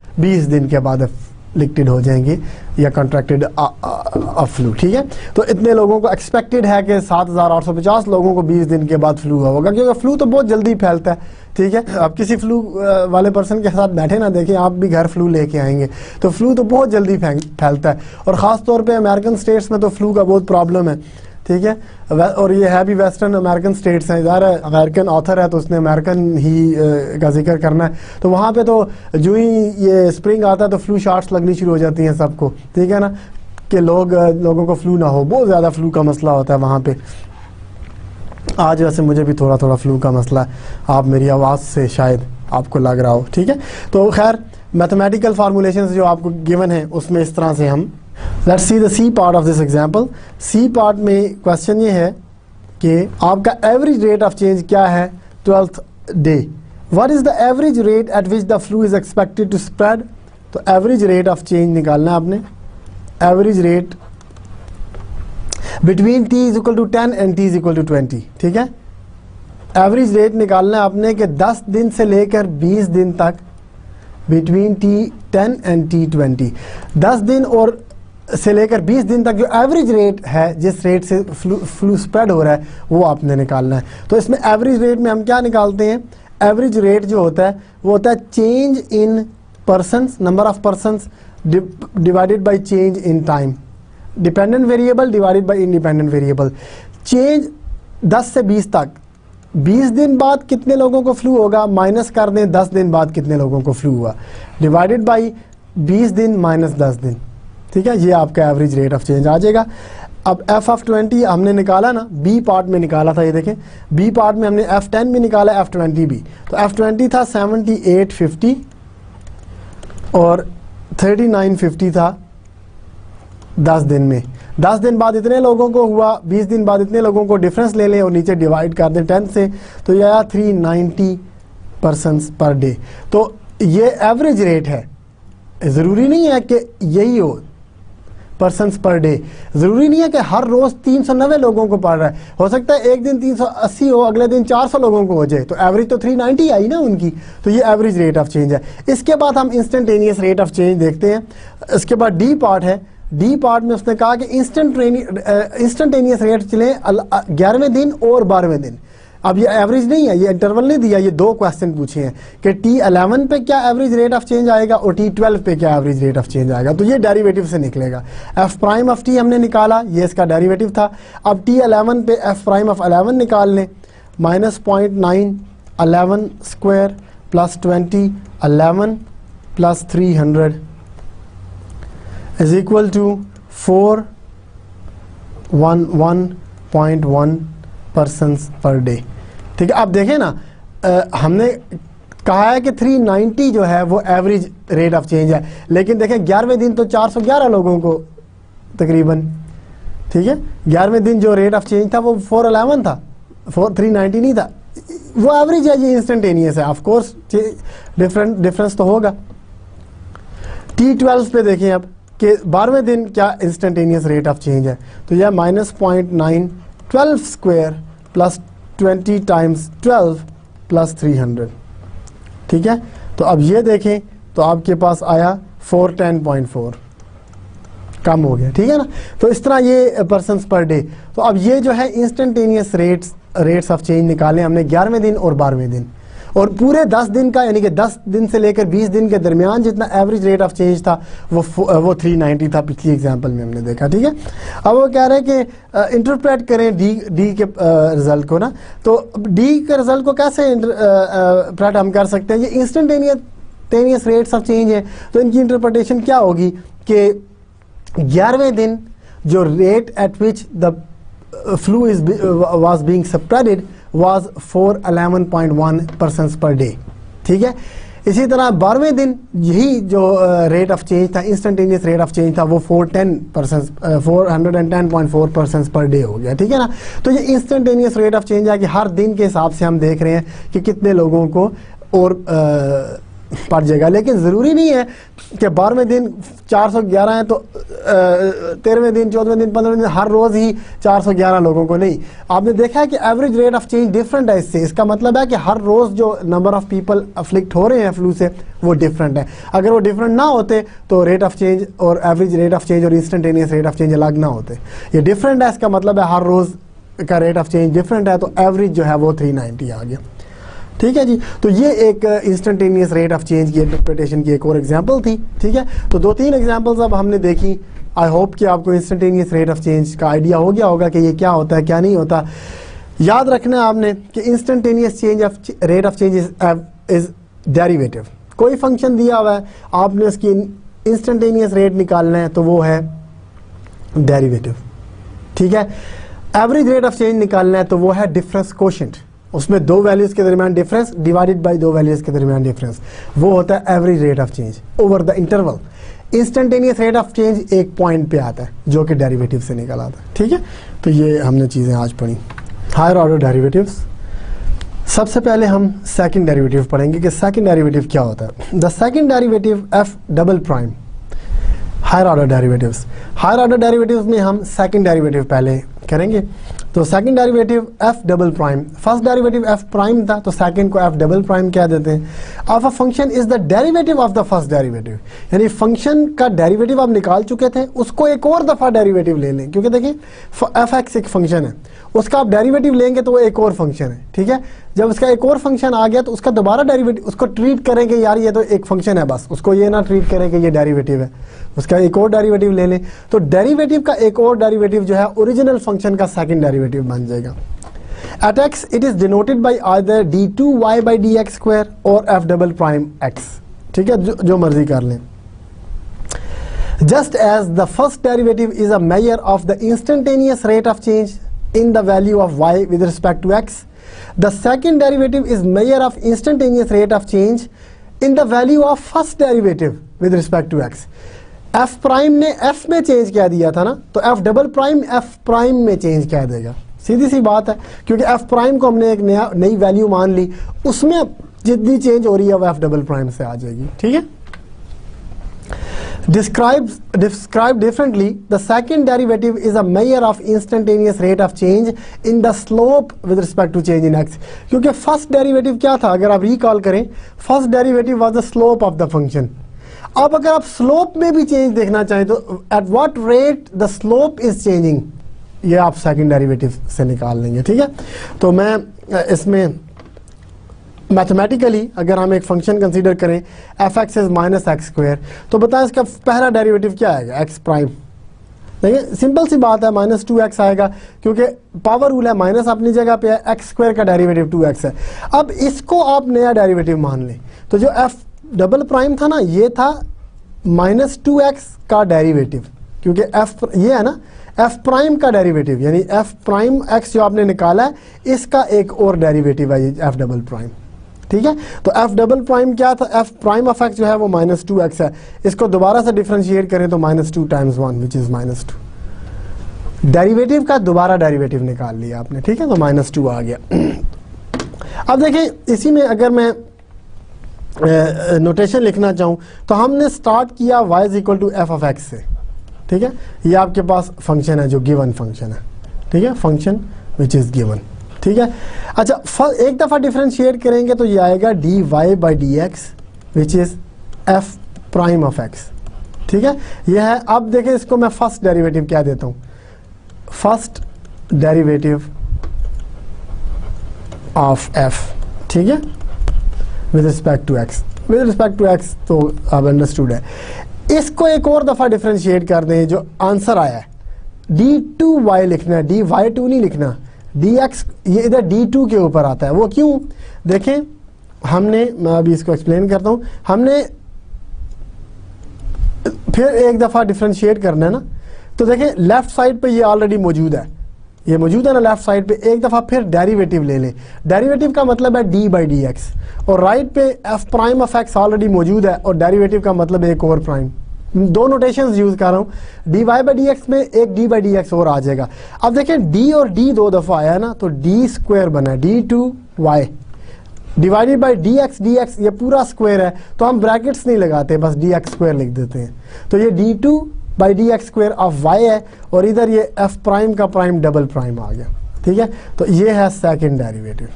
20 दिन के बाद अफलिक्टेड हो जाएंगे या कॉन्ट्रैक्टेड फ्लू। ठीक है, तो इतने लोगों को एक्सपेक्टेड है कि 7,850 लोगों को 20 दिन के बाद फ्लू होगा, क्योंकि फ्लू तो बहुत जल्दी फैलता है। ठीक है, आप किसी फ्लू वाले पर्सन के साथ बैठे ना, देखें आप भी घर फ्लू लेके आएंगे, तो फ्लू तो बहुत जल्दी फैलता है, और ख़ास तौर पे अमेरिकन स्टेट्स में तो फ्लू का बहुत प्रॉब्लम है। ठीक है, और ये है भी वेस्टर्न अमेरिकन स्टेट्स हैं, ज़ाहिर है अमेरिकन ऑथर है तो उसने अमेरिकन ही का जिक्र करना है। तो वहाँ पे तो जो ही ये स्प्रिंग आता है तो फ्लू शॉट्स लगनी शुरू हो जाती हैं सबको, ठीक है ना, कि लोगों को फ्लू ना हो। बहुत ज़्यादा फ्लू का मसला होता है वहाँ पे। आज वैसे मुझे भी थोड़ा थोड़ा फ्लू का मसला है, आप मेरी आवाज़ से शायद आपको लग रहा हो। ठीक है, तो खैर मैथमेटिकल फार्मूलेशंस जो आपको गिवन है उसमें इस तरह से हम let's see the c part of this example. C part में क्वेश्चन ये है कि आपका एवरेज रेट ऑफ चेंज क्या है 12th डे। What is the average rate at which the flu is expected to spread. तो एवरेज रेट ऑफ चेंज निकालना है आपने, average rate between t is equal to 10 and t is equal to 20। ठीक है, average rate निकालना है आपने कि 10 दिन से लेकर 20 दिन तक, बिटवीन t10 एंड t20, 10 दिन और से लेकर 20 दिन तक जो एवरेज रेट है, जिस रेट से फ्लू स्प्रेड हो रहा है, वो आपने निकालना है। तो इसमें एवरेज रेट में हम क्या निकालते हैं, एवरेज रेट जो होता है वो होता है change in persons, number of persons divided by change in time, dependent variable divided by independent variable. Change 10 से 20 तक, 20 दिन बाद कितने लोगों को फ्लू होगा, माइनस कर दें 10 दिन बाद कितने लोगों को फ्लू हुआ, डिवाइडेड बाई 20 दिन माइनस 10 दिन। ठीक है, ये आपका एवरेज रेट ऑफ चेंज आ जाएगा। अब f(20) हमने निकाला ना, बी पार्ट में निकाला था, ये देखें बी पार्ट में हमने f10 भी निकाला, f20 भी। तो f20 था 7850 और 3950 था 10 दिन में। 10 दिन बाद इतने लोगों को हुआ, 20 दिन बाद इतने लोगों को, डिफरेंस ले लें और नीचे डिवाइड कर दें 10 से, तो ये आया 390 पर्सन्स पर डे। तो ये एवरेज रेट है, ज़रूरी नहीं है कि यही हो पर्सन्स पर डे, ज़रूरी नहीं है कि हर रोज़ 390 लोगों को पड़ रहा है, हो सकता है एक दिन 380 हो, अगले दिन 400 लोगों को हो जाए, तो एवरेज तो 390 आई ना उनकी। तो ये एवरेज रेट ऑफ चेंज है। इसके बाद हम इंस्टेंटेनियस रेट ऑफ चेंज देखते हैं। इसके बाद डी पार्ट है, डी पार्ट में उसने कहा कि इंस्टेंटेनियस रेट चले 11वें दिन और 12वें दिन। अब ये एवरेज नहीं है, ये इंटरवल नहीं दिया, ये दो क्वेश्चन पूछे हैं कि T11 पे क्या एवरेज रेट ऑफ चेंज आएगा और T12 पे क्या एवरेज रेट ऑफ चेंज आएगा। तो ये डेरिवेटिव से निकलेगा। f प्राइम ऑफ t हमने निकाला, ये इसका डेरिवेटिव था। अब T11 पे f प्राइम ऑफ 11 निकाल लें, -0.9 11 square plus 20 11 plus 300 is equal to 411.1 persons per day. ठीक है, अब देखें ना, हमने कहा है कि 390 जो है वो एवरेज रेट ऑफ चेंज है, लेकिन देखें 11वें दिन तो 411 लोगों को तकरीबन। ठीक है, 11वें दिन जो रेट ऑफ चेंज था वो 411 था, 390 नहीं था, वो एवरेज है, ये इंस्टेंटेनियस है। ऑफ कोर्स डिफरेंस तो होगा। T12 पे देखें अब कि 12वें दिन क्या इंस्टेंटेनियस रेट ऑफ चेंज है, तो यह -0.9 12 स्क्वायर प्लस 20 टाइम्स 12 प्लस 300। ठीक है, तो अब ये देखें तो आपके पास आया 410.4, कम हो गया। ठीक है ना, तो इस तरह ये पर्सन्स पर डे। तो अब ये जो है इंस्टेंटेनियस रेट्स ऑफ चेंज निकाले हमने 11वें दिन और 12वें दिन, और पूरे 10 दिन का, यानी कि 10 दिन से लेकर 20 दिन के दरमियान जितना एवरेज रेट ऑफ चेंज था वो 390 था पिछली एग्जांपल में हमने देखा। ठीक है, अब वो कह रहे हैं कि इंटरप्रेट करें डी के रिजल्ट को ना, तो डी के रिजल्ट को कैसे इंटरप्रेट हम कर सकते हैं? ये इंस्टेंटेनियस रेट्स ऑफ चेंज है, तो इनकी इंटरप्रिटेशन क्या होगी कि 11वें दिन जो rate at which the flu is was being spreaded was 411.1% पर डे। ठीक है, इसी तरह 12वें दिन यही जो रेट ऑफ चेंज था, इंस्टेंटेनियस रेट ऑफ चेंज था, वो 410.4% पर डे हो गया। ठीक है ना, तो ये इंस्टेंटेनियस रेट ऑफ चेंज है कि हर दिन के हिसाब से हम देख रहे हैं कि कितने लोगों को और पड़ जाएगा। लेकिन ज़रूरी नहीं है कि 12वें दिन 411 है तो 13वें दिन, 14वें दिन, 15वें दिन हर रोज़ ही 411 लोगों को नहीं। आपने देखा है कि average rate of change different है इससे। इसका मतलब है कि हर रोज़ जो नंबर ऑफ पीपल अफ्लिक्ट हो रहे हैं फ्लू से वो डिफरेंट है। अगर वो डिफरेंट ना होते तो रेट ऑफ चेंज और एवरेज रेट ऑफ चेंज और इंस्टेंटेनियस रेट ऑफ चेंज अलग ना होते। ये डिफरेंट है, इसका मतलब है हर रोज़ का रेट ऑफ चेंज डिफरेंट है, तो एवरेज जो है वो 390 आ गया। ठीक है जी, तो ये एक इंस्टेंटेनियस रेट ऑफ चेंज की इंटरप्रिटेशन की एक और एग्जांपल थी। ठीक है, तो 2-3 एग्जांपल्स अब हमने देखी। आई होप कि आपको इंस्टेंटेनियस रेट ऑफ चेंज का आइडिया हो गया होगा कि ये क्या होता है, क्या नहीं होता। याद रखना है आपने कि instantaneous change of rate of change is derivative. कोई फंक्शन दिया हुआ है, आपने उसकी इंस्टेंटेनियस रेट निकालना है तो वो है डेरिवेटिव। ठीक है, एवरेज रेट ऑफ चेंज निकालना है तो वो है डिफरेंस कोशेंट, उसमें दो वैल्यूज के दरमियान डिफरेंस डिवाइडेड बाय दो वैल्यूज के दरमियान डिफरेंस, वो होता है average rate of change over the interval. Instantaneous rate of change एक पॉइंट पे आता है जो कि डेरिवेटिव से निकल आता है। ठीक है, तो ये हमने चीज़ें आज पढ़ी। हायर ऑर्डर डेरिवेटिव्स, सबसे पहले हम सेकंड डेरिवेटिव पढ़ेंगे कि सेकंड डेरिवेटिव क्या होता है। The second derivative f double prime, higher order derivatives. Higher order derivatives में हम सेकंड डेरिवेटिव पहले करेंगे। तो second derivative f double prime, first derivative f prime था तो सेकंड को एफ डबल प्राइम कह देते हैं। Of a function is the derivative of the first derivative, यानी फंक्शन का डेरिवेटिव आप निकाल चुके थे, उसको एक और दफा डेरिवेटिव ले लें, क्योंकि देखिए एफ एक्स एक फंक्शन है, उसका आप डेरिवेटिव लेंगे तो वो एक और फंक्शन है। ठीक है, जब उसका एक और फंक्शन आ गया तो उसका दोबारा डेरिवेटिव, उसको ट्रीट करेंगे यार ये तो एक फंक्शन है बस, उसको ये ना ट्रीट करें कि ये डेरिवेटिव है, उसका एक और डेरिवेटिव ले लें। तो डेरिवेटिव का एक और डेरिवेटिव जो है ओरिजिनल फंक्शन का सेकंड डेरिवेटिव बन जाएगा। At x it is denoted by either d2y by dx square और f डबल प्राइम x। ठीक है, जो मर्जी कर लें। Just as the first derivative is a measure of the instantaneous rate of change in the value of y with respect to x, the second derivative is measure of instantaneous rate of change in the value of first derivative with respect to x. f prime ने f में change क्या दिया था ना, तो f double prime f prime में change क्या देगा, सीधी सी बात है, क्योंकि f प्राइम को हमने एक नई वैल्यू मान ली, उसमें जितनी चेंज हो रही है वो f डबल प्राइम से आ जाएगी। ठीक है, described differently, the second derivative is a measure of instantaneous rate of change in the slope with respect to change in x। क्योंकि first derivative क्या था, अगर आप recall करें, first derivative was the slope of the function। अब अगर आप slope में भी change देखना चाहें तो at what rate the slope is changing, ये आप second derivative से निकाल लेंगे। ठीक है, तो मैं इसमें मैथमेटिकली अगर हम एक फंक्शन कंसीडर करें F x is minus x square, तो बताएं इसका पहला डेरिवेटिव क्या आएगा, एक्स प्राइम। देखिए सिंपल सी बात है, माइनस 2x आएगा, क्योंकि पावर रूल है, माइनस अपनी जगह पे है, एक्स स्क्वायर का डेरिवेटिव 2x है। अब इसको आप नया डेरिवेटिव मान लें, तो जो एफ डबल प्राइम था ना, ये था माइनस 2x का डेरिवेटिव, क्योंकि एफ ये है ना एफ प्राइम का डेरिवेटिव, यानी एफ प्राइम एक्स जो आपने निकाला है इसका एक और डेरिवेटिव है ये एफ डबल प्राइम। ठीक है, तो f डबल प्राइम क्या था, f प्राइम ऑफ x जो है वो माइनस 2x है, इसको दोबारा से डिफरेंशिएट करें तो minus 2 times 1 which is minus 2। Derivative का दोबारा डेरिवेटिव निकाल लिया आपने। ठीक है, तो माइनस 2 आ गया। अब देखें इसी में अगर मैं नोटेशन लिखना चाहूँ तो हमने स्टार्ट किया y is equal to f of x से। ठीक है, ये आपके पास फंक्शन है जो गिवन फंक्शन है। ठीक है, फंक्शन विच इज़ गिवन। ठीक है, अच्छा एक दफ़ा डिफ्रेंशिएट करेंगे तो ये आएगा dy by d x which is F prime of x. ठीक है, ये है। अब देखें इसको मैं फर्स्ट डेरिवेटिव क्या देता हूँ, फर्स्ट डेरिवेटिव ऑफ एफ। ठीक है, with respect to x, with respect to x तो अब अंडरस्टूड है। इसको एक और दफ़ा डिफ्रेंशिएट कर दें, जो आंसर आया है d2y लिखना है, dy2 नहीं लिखना, dx ये इधर d2 के ऊपर आता है। वो क्यों, देखें हमने, मैं अभी इसको एक्सप्लेन करता हूँ, हमने फिर एक दफ़ा डिफ्रेंशिएट करना है ना, तो देखें लेफ्ट साइड पे ये ऑलरेडी मौजूद है, ये मौजूद है ना लेफ्ट साइड पे, एक दफ़ा फिर डेरिवेटिव ले लें। डेरिवेटिव का मतलब है d बाई डी एक्स, और राइट पे f prime of x already मौजूद है, और डेरिवेटिव का मतलब एक और प्राइम। दो नोटेशंस यूज़ कर रहा हूँ, dy बाई डी एक्स में एक d बाई डी एक्स और आ जाएगा। अब देखें d और d दो दफ़ा आया ना, तो d स्क्वायर बना है, d2y डिवाइडेड बाई dx ये पूरा स्क्वायर है, तो हम ब्रैकेट्स नहीं लगाते, बस dx स्क्वायर लिख देते हैं। तो ये d2 by d x square of y है, और इधर ये f प्राइम का प्राइम डबल प्राइम आ गया। ठीक है, तो ये है सेकंड डेरिवेटिव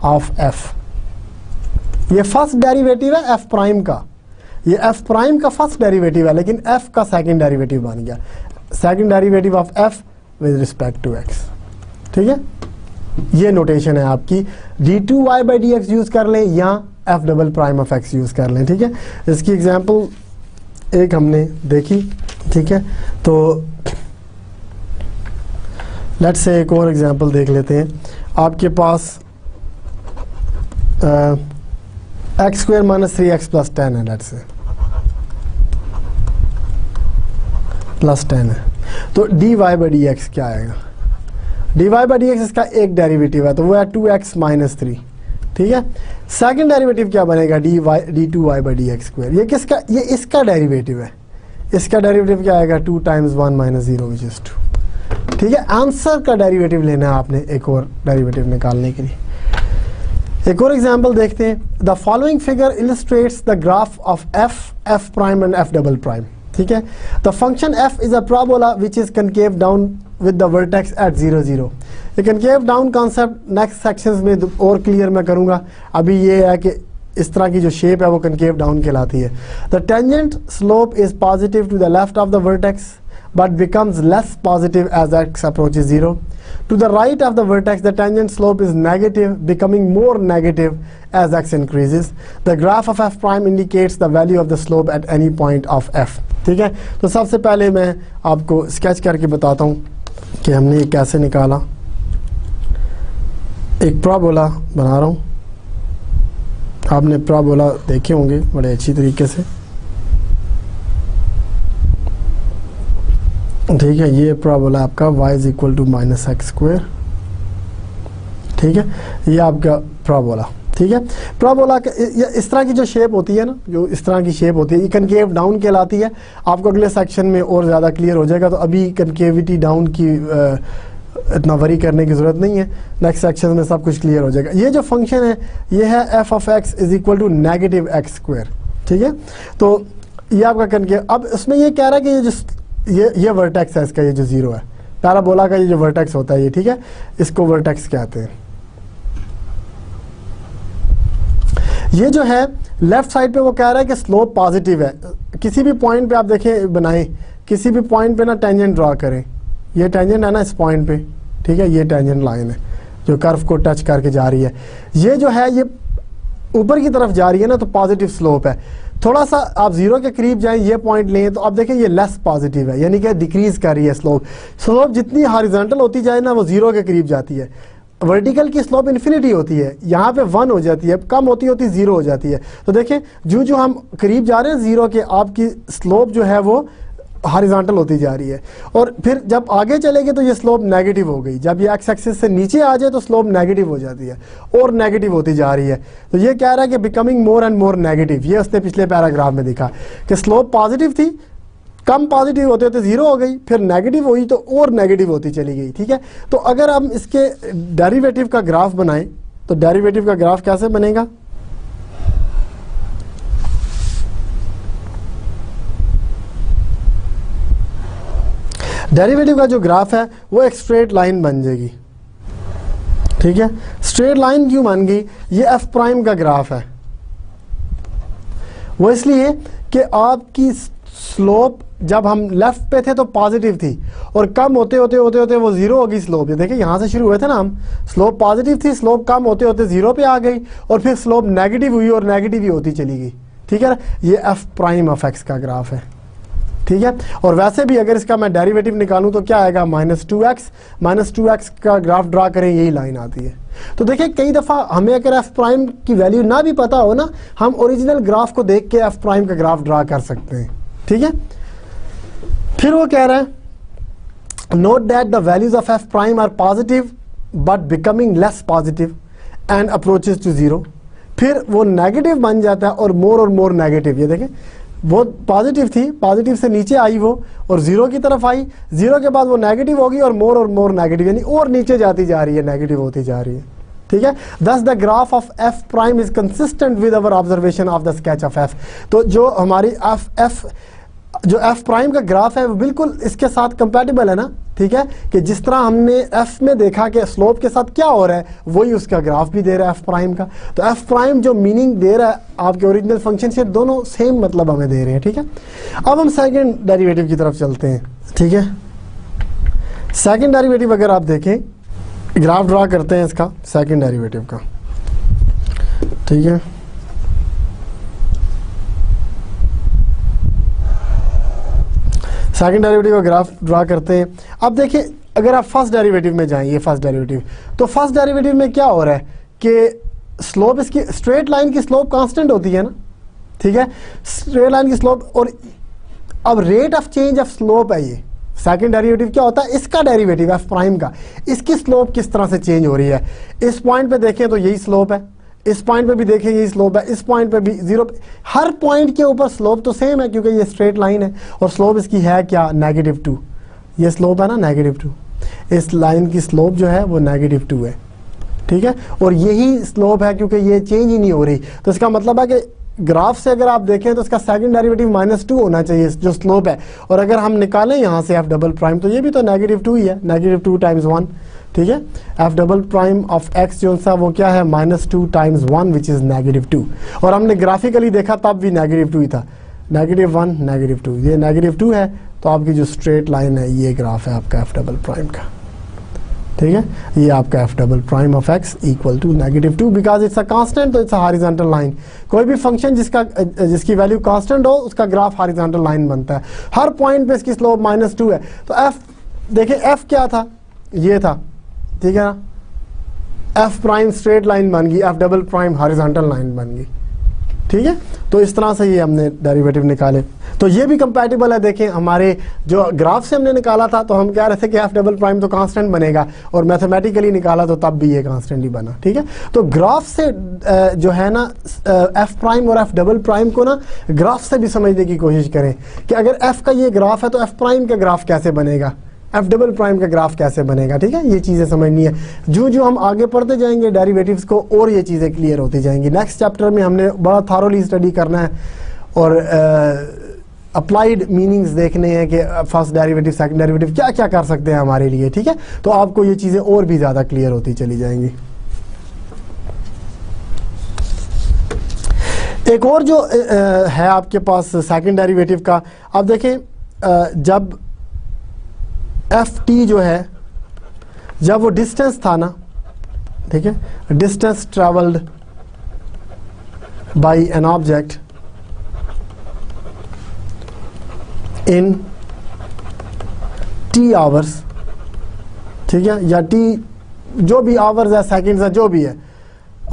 ऑफ f। ये फर्स्ट डेरिवेटिव है f प्राइम का, ये f प्राइम का फर्स्ट डेरिवेटिव है, लेकिन f का सेकंड डेरिवेटिव बन गया, second derivative of f with respect to x। ठीक है, ये नोटेशन है आपकी, d2y by d x use कर लें या f double prime of x use कर लें। ठीक है, इसकी एग्जांपल एक हमने देखी। ठीक है, तो लेट्स से एक और एग्जांपल देख लेते हैं। आपके पास X square minus 3x plus 10 है, लेट्स से प्लस 10 है, तो dy बाई डी एक्स क्या आएगा, dy बाई डी एक्स इसका एक डेरिवेटिव है, तो वो है 2x माइनस 3। ठीक है, सेकंड डेरिवेटिव क्या बनेगा, d2y by d x square. ये किसका, ये इसका डेरिवेटिव है, इसका डेरिवेटिव क्या आएगा 2 टाइम्स 1 माइनस 0 विच इज़ 2। ठीक है, आंसर का डेरिवेटिव लेना है आपने, एक और डेरिवेटिव निकालने के लिए। एक और एग्जांपल देखते हैं। The following figure illustrates the graph of f prime and f double prime. ठीक है, the function f is a parabola which is concave down with the vertex at 0 0। ये concave down concept next sections में और clear मैं करूंगा। अभी ये है कि इस तरह की जो शेप है वो कनकेव डाउन कहलाती है। The tangent slope is positive to the left of the vertex but becomes less positive as x approaches 0. To the right of the vertex, the tangent slope is negative, becoming more negative as x increases. The graph of f prime indicates the value of the slope at any point of f. ठीक है, तो सबसे पहले मैं आपको sketch करके बताता हूँ कि हमने ये कैसे निकाला। एक पैराबोला बना रहा हूँ, आपने पैराबोला देखे होंगे बड़े अच्छी तरीके से। ठीक है, ये पैराबोला आपका y is equal to minus x square. ठीक है, ये आपका पैराबोला। ठीक है, पैराबोला इस तरह की जो शेप होती है ना, जो इस तरह की शेप होती है, ये कनकेव डाउन कहलाती है। आपको अगले सेक्शन में और ज़्यादा क्लियर हो जाएगा, तो अभी कनकेविटी डाउन की इतना वरी करने की ज़रूरत नहीं है, नेक्स्ट सेक्शन में सब कुछ क्लियर हो जाएगा। ये जो फंक्शन है ये है f of x is equal to negative x square. ठीक है, तो ये आपका कनकेव। अब इसमें ये कह रहा है कि ये जो ये वर्टेक्स है इसका, ये जो 0 है, पैराबोला का ये जो वर्टेक्स होता है ये, ठीक है, इसको वर्टेक्स कहते हैं। ये जो है लेफ्ट साइड पे वो कह रहा है कि स्लोप पॉजिटिव है। किसी भी पॉइंट पे आप देखें बनाएं, किसी भी पॉइंट पे ना टेंजेंट ड्रा करें, ये टेंजेंट है ना इस पॉइंट पे, ठीक है, ये टेंजेंट लाइन है जो कर्व को टच करके जा रही है। ये जो है ये ऊपर की तरफ जा रही है ना, तो पॉजिटिव स्लोप है। थोड़ा सा आप 0 के करीब जाएं, ये पॉइंट लें, तो आप देखें ये लेस पॉजिटिव है, यानी कि डिक्रीज कर रही है स्लोप। स्लोप जितनी हॉरिजॉन्टल होती जाए ना, वो 0 के करीब जाती है। वर्टिकल की स्लोप इन्फिनिटी होती है, यहाँ पे 1 हो जाती है, कम होती होती 0 हो जाती है। तो देखें जो जो हम करीब जा रहे हैं 0 के, आपकी स्लोप जो है वो हॉरिजॉन्टल होती जा रही है। और फिर जब आगे चलेंगे तो ये स्लोप नेगेटिव हो गई। जब ये एक्स एक्सिस से नीचे आ जाए तो स्लोप नेगेटिव हो जाती है और नेगेटिव होती जा रही है। तो ये कह रहा है कि becoming more and more negative. ये उसने पिछले पैराग्राफ में दिखा कि स्लोप पॉजिटिव थी, कम पॉजिटिव होते होते 0 हो गई, फिर नेगेटिव हुई तो और नेगेटिव होती चली गई। ठीक है, तो अगर हम इसके डेरिवेटिव का ग्राफ बनाएं तो डेरिवेटिव का ग्राफ कैसे बनेगा? डेरिवेटिव का जो ग्राफ है वो एक स्ट्रेट लाइन बन जाएगी। ठीक है, स्ट्रेट लाइन क्यों बन गई? ये एफ प्राइम का ग्राफ है, वो इसलिए कि आपकी स्लोप जब हम लेफ्ट पे थे तो पॉजिटिव थी और कम होते होते वो जीरो होगी स्लोप। ये देखिए यहाँ से शुरू हुए थे ना हम, स्लोप पॉजिटिव थी, स्लोप कम होते होते जीरो पे आ गई और फिर स्लोप नेगेटिव हुई और नेगेटिव ही होती चली गई। ठीक है, ये एफ प्राइम ऑफ एक्स का ग्राफ है। ठीक है, और वैसे भी अगर इसका मैं डेरिवेटिव निकालूं तो क्या आएगा? -2x का ग्राफ ड्रा करें, यही लाइन आती है। तो देखिए कई दफ़ा हमें अगर एफ प्राइम की वैल्यू ना भी पता हो ना, हम ओरिजिनल ग्राफ को देख के एफ प्राइम का ग्राफ ड्रा कर सकते हैं। ठीक है, फिर वो कह रहा है note that the values of f prime are positive but becoming less positive and approaches to zero. फिर वो नेगेटिव बन जाता है और मोर नेगेटिव। ये देखें, वो पॉजिटिव थी, पॉजिटिव से नीचे आई वो और जीरो की तरफ आई, जीरो के बाद वो नेगेटिव होगी और मोर नेगेटिव, यानी और नीचे जाती जा रही है, नेगेटिव होती जा रही है। ठीक है, दस the graph of f prime is consistent with our observation of the sketch of F. तो जो हमारी जो एफ प्राइम का ग्राफ है वो बिल्कुल इसके साथ कंपैटिबल है ना। ठीक है, कि जिस तरह हमने एफ में देखा कि स्लोप के साथ क्या हो रहा है, वही उसका ग्राफ भी दे रहा है एफ प्राइम का। तो एफ प्राइम जो मीनिंग दे रहा है आपके ओरिजिनल फंक्शन से, दोनों सेम मतलब हमें दे रहे हैं। ठीक है, अब हम सेकंड डेरिवेटिव की तरफ चलते हैं। ठीक है, सेकंड डेरिवेटिव अगर आप देखें, ग्राफ ड्रा करते हैं इसका सेकंड डेरिवेटिव का। ठीक है, सेकंड डेरिवेटिव का ग्राफ ड्रा करते हैं। अब देखिए अगर आप फर्स्ट डेरिवेटिव में जाएं, ये फर्स्ट डेरिवेटिव, तो फर्स्ट डेरिवेटिव में क्या हो रहा है कि स्लोप, इसकी स्ट्रेट लाइन की स्लोप कांस्टेंट होती है ना। ठीक है, स्ट्रेट लाइन की स्लोप, और अब rate of change of slope है ये। सेकंड डेरिवेटिव क्या होता है? इसका डेरिवेटिव एफ प्राइम का, इसकी स्लोप किस तरह से चेंज हो रही है। इस पॉइंट पे देखें तो यही स्लोप है, इस पॉइंट पे भी देखें यही स्लोप है, इस पॉइंट पे भी जीरो, हर पॉइंट के ऊपर स्लोप तो सेम है क्योंकि ये स्ट्रेट लाइन है और स्लोप इसकी है क्या? -2। ये स्लोप है ना -2, इस लाइन की स्लोप जो है वो -2 है। ठीक है, और यही स्लोप है क्योंकि ये चेंज ही नहीं हो रही। तो इसका मतलब है कि ग्राफ से अगर आप देखें तो इसका सेकंड डेरिवेटिव -2 होना चाहिए जो स्लोप है, और अगर हम निकालें यहाँ से एफ डबल प्राइम तो ये भी तो -2 ही है, -2 × 1। ठीक है, F double prime of x जो सा वो क्या है? -2 × 1 विच इज़ -2, और हमने ग्राफिकली देखा तब भी -2 ही था, -1 -2, ये -2 है। तो आपकी जो स्ट्रेट लाइन है ये ग्राफ है आपका एफ डबल प्राइम का। ठीक है, ये आपका f double prime of x equal to -2, because it's a constant, तो इट्स अ हॉरिजॉन्टल लाइन। कोई भी फंक्शन जिसकी वैल्यू कांस्टेंट हो उसका ग्राफ हॉरिजॉन्टल लाइन बनता है। हर पॉइंट पे इसकी स्लोप -2 है। तो एफ देखिए, एफ क्या था? ये था। ठीक है ना, एफ प्राइम स्ट्रेट लाइन बन गई, F double prime horizontal line बन गई। ठीक है, तो इस तरह से ये हमने डेरिवेटिव निकाले। तो ये भी कंपैटिबल है। देखें हमारे जो ग्राफ से हमने निकाला था तो हम कह रहे थे कि एफ डबल प्राइम तो कांस्टेंट बनेगा, और मैथमेटिकली निकाला तो तब भी ये कांस्टेंट ही बना। ठीक है, तो ग्राफ से जो है ना एफ प्राइम और एफ डबल प्राइम को ना ग्राफ से भी समझने की कोशिश करें कि अगर एफ का ये ग्राफ है तो एफ प्राइम का ग्राफ कैसे बनेगा, एफ डबल प्राइम का ग्राफ कैसे बनेगा। ठीक है, ये चीज़ें समझनी है। जो हम आगे पढ़ते जाएंगे डेरिवेटिव्स को और ये चीज़ें क्लियर होती जाएंगी। नेक्स्ट चैप्टर में हमने बड़ा थारोली स्टडी करना है और अप्लाइड मीनिंग्स देखने हैं कि फर्स्ट डेरिवेटिव सेकंड डेरिवेटिव क्या क्या कर सकते हैं हमारे लिए। ठीक है, तो आपको ये चीज़ें और भी ज़्यादा क्लियर होती चली जाएंगी। एक और जो है आपके पास सेकंड डेरिवेटिव का, आप देखें जब एफ टी जो है, जब वो डिस्टेंस था ना, ठीक है, distance travelled by an object in T hours, ठीक है, या टी जो भी आवर्स है, सेकंड्स है, जो भी है,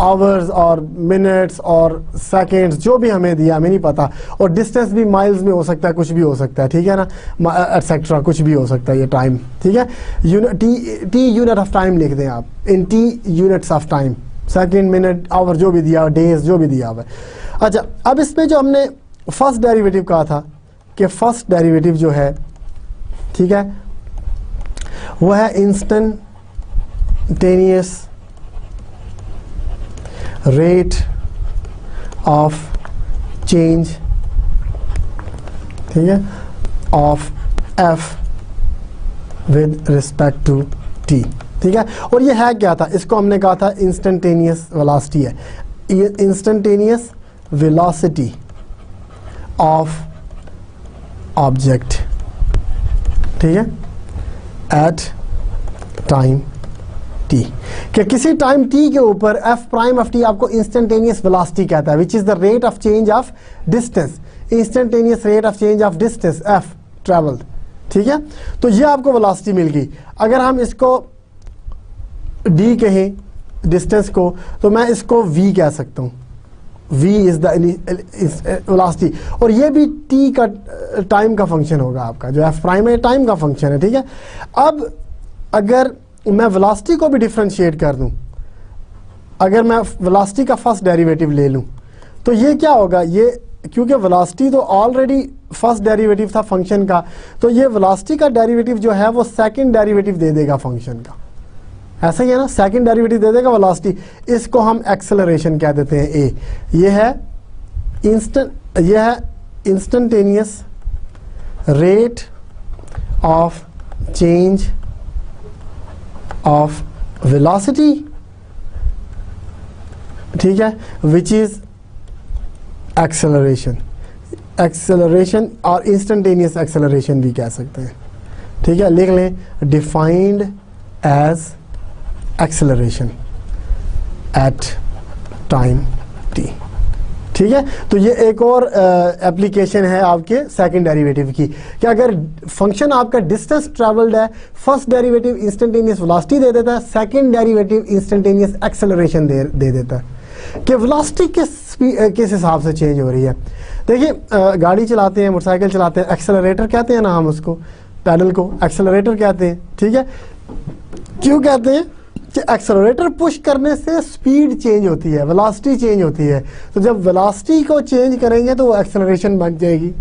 आवर्स और मिनट्स और सेकेंड्स जो भी हमें दिया, हमें नहीं पता, और डिस्टेंस भी माइल्स में हो सकता है, कुछ भी हो सकता है। ठीक है ना, एटसेट्रा कुछ भी हो सकता है ये टाइम। ठीक है, टी यूनिट ऑफ टाइम लिख दें आप, in T units of time, second, minute, hour जो भी दिया, डेज जो भी दिया हुआ है। अच्छा, अब इसमें जो हमने फर्स्ट डेरिवेटिव कहा था कि फर्स्ट डेरिवेटिव जो है, ठीक है, वो है इंस्टेंटेनियस रेट ऑफ चेंज, ठीक है, of f with respect to t. ठीक है। और ये है क्या था, इसको हमने कहा था इंस्टेंटेनियस वेलोसिटी है, इंस्टेंटेनियस वेलोसिटी ऑफ ऑब्जेक्ट, ठीक है, एट टाइम t, कि किसी टाइम t के ऊपर f प्राइम ऑफ t आपको इंस्टेंटेनियस वेलोसिटी कहता है, which is the rate of change of distance, instantaneous rate of change of distance f travelled, ठीक है। तो ये आपको वेलोसिटी मिल गई। अगर हम इसको d कहें डिस्टेंस को, तो मैं इसको v कह सकता हूँ, v इज द वेलोसिटी, और ये भी t का टाइम का फंक्शन होगा आपका, जो f प्राइम है टाइम का फंक्शन है, ठीक है। अब अगर मैं वेलोसिटी को भी डिफरेंशिएट कर दूं, अगर मैं वेलोसिटी का फर्स्ट डेरिवेटिव ले लूं, तो ये क्या होगा, ये क्योंकि वेलोसिटी तो ऑलरेडी फर्स्ट डेरिवेटिव था फंक्शन का, तो ये वेलोसिटी का डेरिवेटिव जो है वो सेकंड डेरिवेटिव दे देगा फंक्शन का, ऐसा ही है ना, सेकंड डेरिवेटिव दे देगा वेलोसिटी। इसको हम एक्सेलरेशन कह देते हैं ए। ये है instantaneous rate of change of velocity, ठीक है, विच इज एक्सेलरेशन, एक्सेलरेशन और इंस्टेंटेनियस एक्सेलरेशन भी कह सकते हैं, ठीक है। लिख लें, defined as acceleration at time t, ठीक है। तो ये एक और एप्लीकेशन है आपके सेकंड डेरिवेटिव की, कि अगर फंक्शन आपका डिस्टेंस ट्रेवल्ड है, फर्स्ट डेरिवेटिव इंस्टेंटेनियस वेलोसिटी दे देता है, सेकंड डेरिवेटिव इंस्टेंटेनियस एक्सेलरेशन दे देता है, कि वेलोसिटी किस हिसाब से चेंज हो रही है। देखिए गाड़ी चलाते हैं, मोटरसाइकिल चलाते हैं, एक्सेलरेटर कहते हैं ना हम उसको, पैडल को एक्सेलरेटर कहते हैं, ठीक है। क्यों कहते हैं कि एक्सेलरेटर पुश करने से स्पीड चेंज होती है, वेलोसिटी चेंज होती है, तो जब वेलोसिटी को चेंज करेंगे तो वो एक्सेलरेशन बन जाएगी,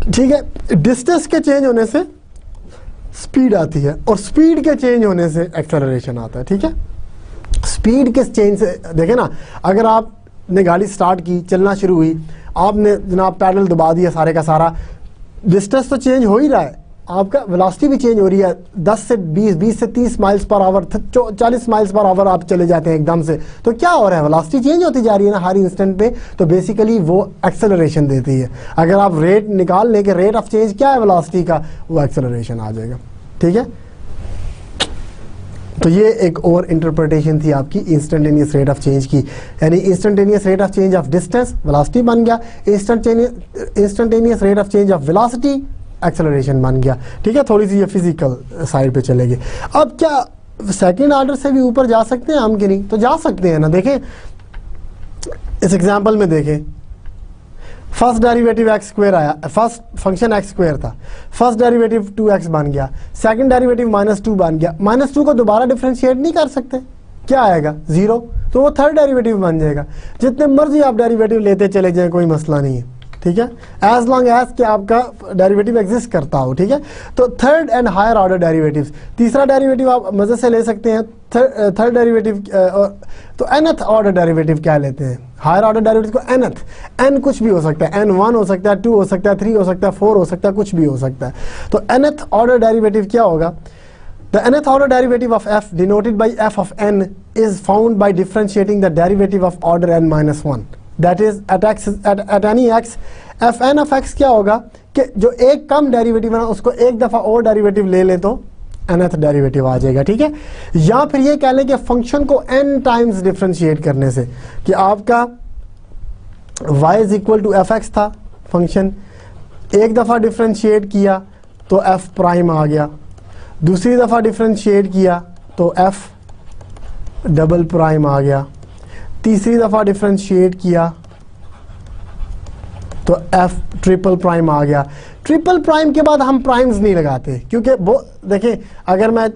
ठीक है। डिस्टेंस के चेंज होने से स्पीड आती है, और स्पीड के चेंज होने से एक्सेलरेशन आता है, ठीक है। स्पीड के चेंज से देखें ना, अगर आपने गाड़ी स्टार्ट की, चलना शुरू हुई, आपने जनाब पैडल दबा दिया सारे का सारा, डिस्टेंस तो चेंज हो ही रहा है, आपका वेलोसिटी भी चेंज हो रही है, 10 से 20, 20 से 30 miles per our, 40 miles per our आप चले जाते हैं एकदम से, तो क्या हो रहा है, वेलोसिटी चेंज होती जा रही है ना हर इंस्टेंट पे, तो बेसिकली वो एक्सेलरेशन देती है। अगर आप रेट निकाल लें कि रेट ऑफ चेंज क्या है वेलोसिटी का, वो एक्सेलरेशन आ जाएगा, ठीक है। तो ये एक और इंटरप्रिटेशन थी आपकी इंस्टेंटेनियस रेट ऑफ चेंज की, यानी instantaneous rate of change of distance velocity बन गया, instantaneous rate of change of velocity acceleration बन गया, ठीक है। थोड़ी सी ये फिजिकल साइड पे चलेगी। अब क्या सेकंड ऑर्डर से भी ऊपर जा सकते हैं हम कि नहीं, तो जा सकते हैं ना। देखें इस एग्जांपल में देखें, फर्स्ट डेरिवेटिव एक्स स्क्वायर आया, फर्स्ट फंक्शन एक्स स्क्वायर था, फर्स्ट डेरिवेटिव 2x बन गया, सेकंड डेरिवेटिव -2 बन गया, -2 को दोबारा डिफरेंशिएट नहीं कर सकते, क्या आएगा 0, तो वो थर्ड डेरिवेटिव बन जाएगा। जितने मर्जी आप डेरिवेटिव लेते चले जाएं, कोई मसला नहीं है, ठीक है, एज लॉन्ग एज कि आपका डेरिवेटिव एग्जिस्ट करता हो, ठीक है। तो third and higher order derivatives, तीसरा डेरिवेटिव आप मजे से ले सकते हैं, थर्ड डेरिवेटिव, तो nth ऑर्डर डेरिवेटिव क्या लेते हैं, हायर ऑर्डर डेरिवेटिव को nth, n कुछ भी हो सकता है, n1 हो सकता है, 2 हो सकता है, 3 हो सकता है, 4 हो सकता है, कुछ भी हो सकता है। तो nth ऑर्डर डेरिवेटिव क्या होगा, the nth order derivative of f denoted by f of n is found by differentiating the derivative of order n minus 1, that is at any x f n of x क्या होगा कि जो एक कम derivative है ना उसको एक दफ़ा और डेरिवेटिव ले ले तो nth डेरिवेटिव आ जाएगा, ठीक है। या फिर ये कह लें कि फंक्शन को n टाइम्स डिफरेंशिएट करने से, कि आपका y is equal to f x था फंक्शन, एक दफ़ा डिफरेंशिएट किया तो f प्राइम आ गया, दूसरी दफ़ा डिफरेंशिएट किया तो f डबल प्राइम आ गया, तीसरी दफ़ा डिफरेंशिएट किया तो f ट्रिपल प्राइम आ गया। ट्रिपल प्राइम के बाद हम प्राइम्स नहीं लगाते, क्योंकि वो देखें अगर मैं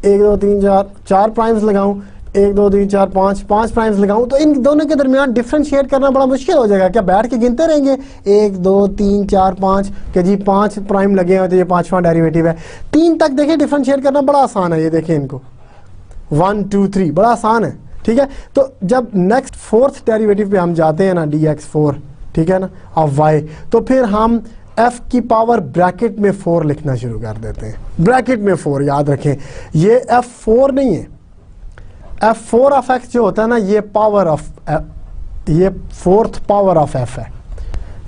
1 2 3 4 प्राइम्स लगाऊं, 1 2 3 4 5 प्राइम्स लगाऊं, तो इन दोनों के दरमियान डिफरेंशिएट करना बड़ा मुश्किल हो जाएगा। क्या बैठ के गिनते रहेंगे 1 2 3 4 5 कि जी 5 प्राइम लगे हैं तो ये 5वां डेरिवेटिव है। 3 तक देखें डिफरेंशिएट करना बड़ा आसान है, ये देखें इनको 1 2 3 बड़ा आसान है, ठीक है। तो जब नेक्स्ट फोर्थ डेरिवेटिव पे हम जाते हैं ना dx4, ठीक है ना, ऑफ y, तो फिर हम f की पावर ब्रैकेट में 4 लिखना शुरू कर देते हैं। ब्रैकेट में 4 याद रखें, ये f4 नहीं है, f4 ऑफ x जो होता है ना, ये पावर ऑफ ये फोर्थ पावर ऑफ f है,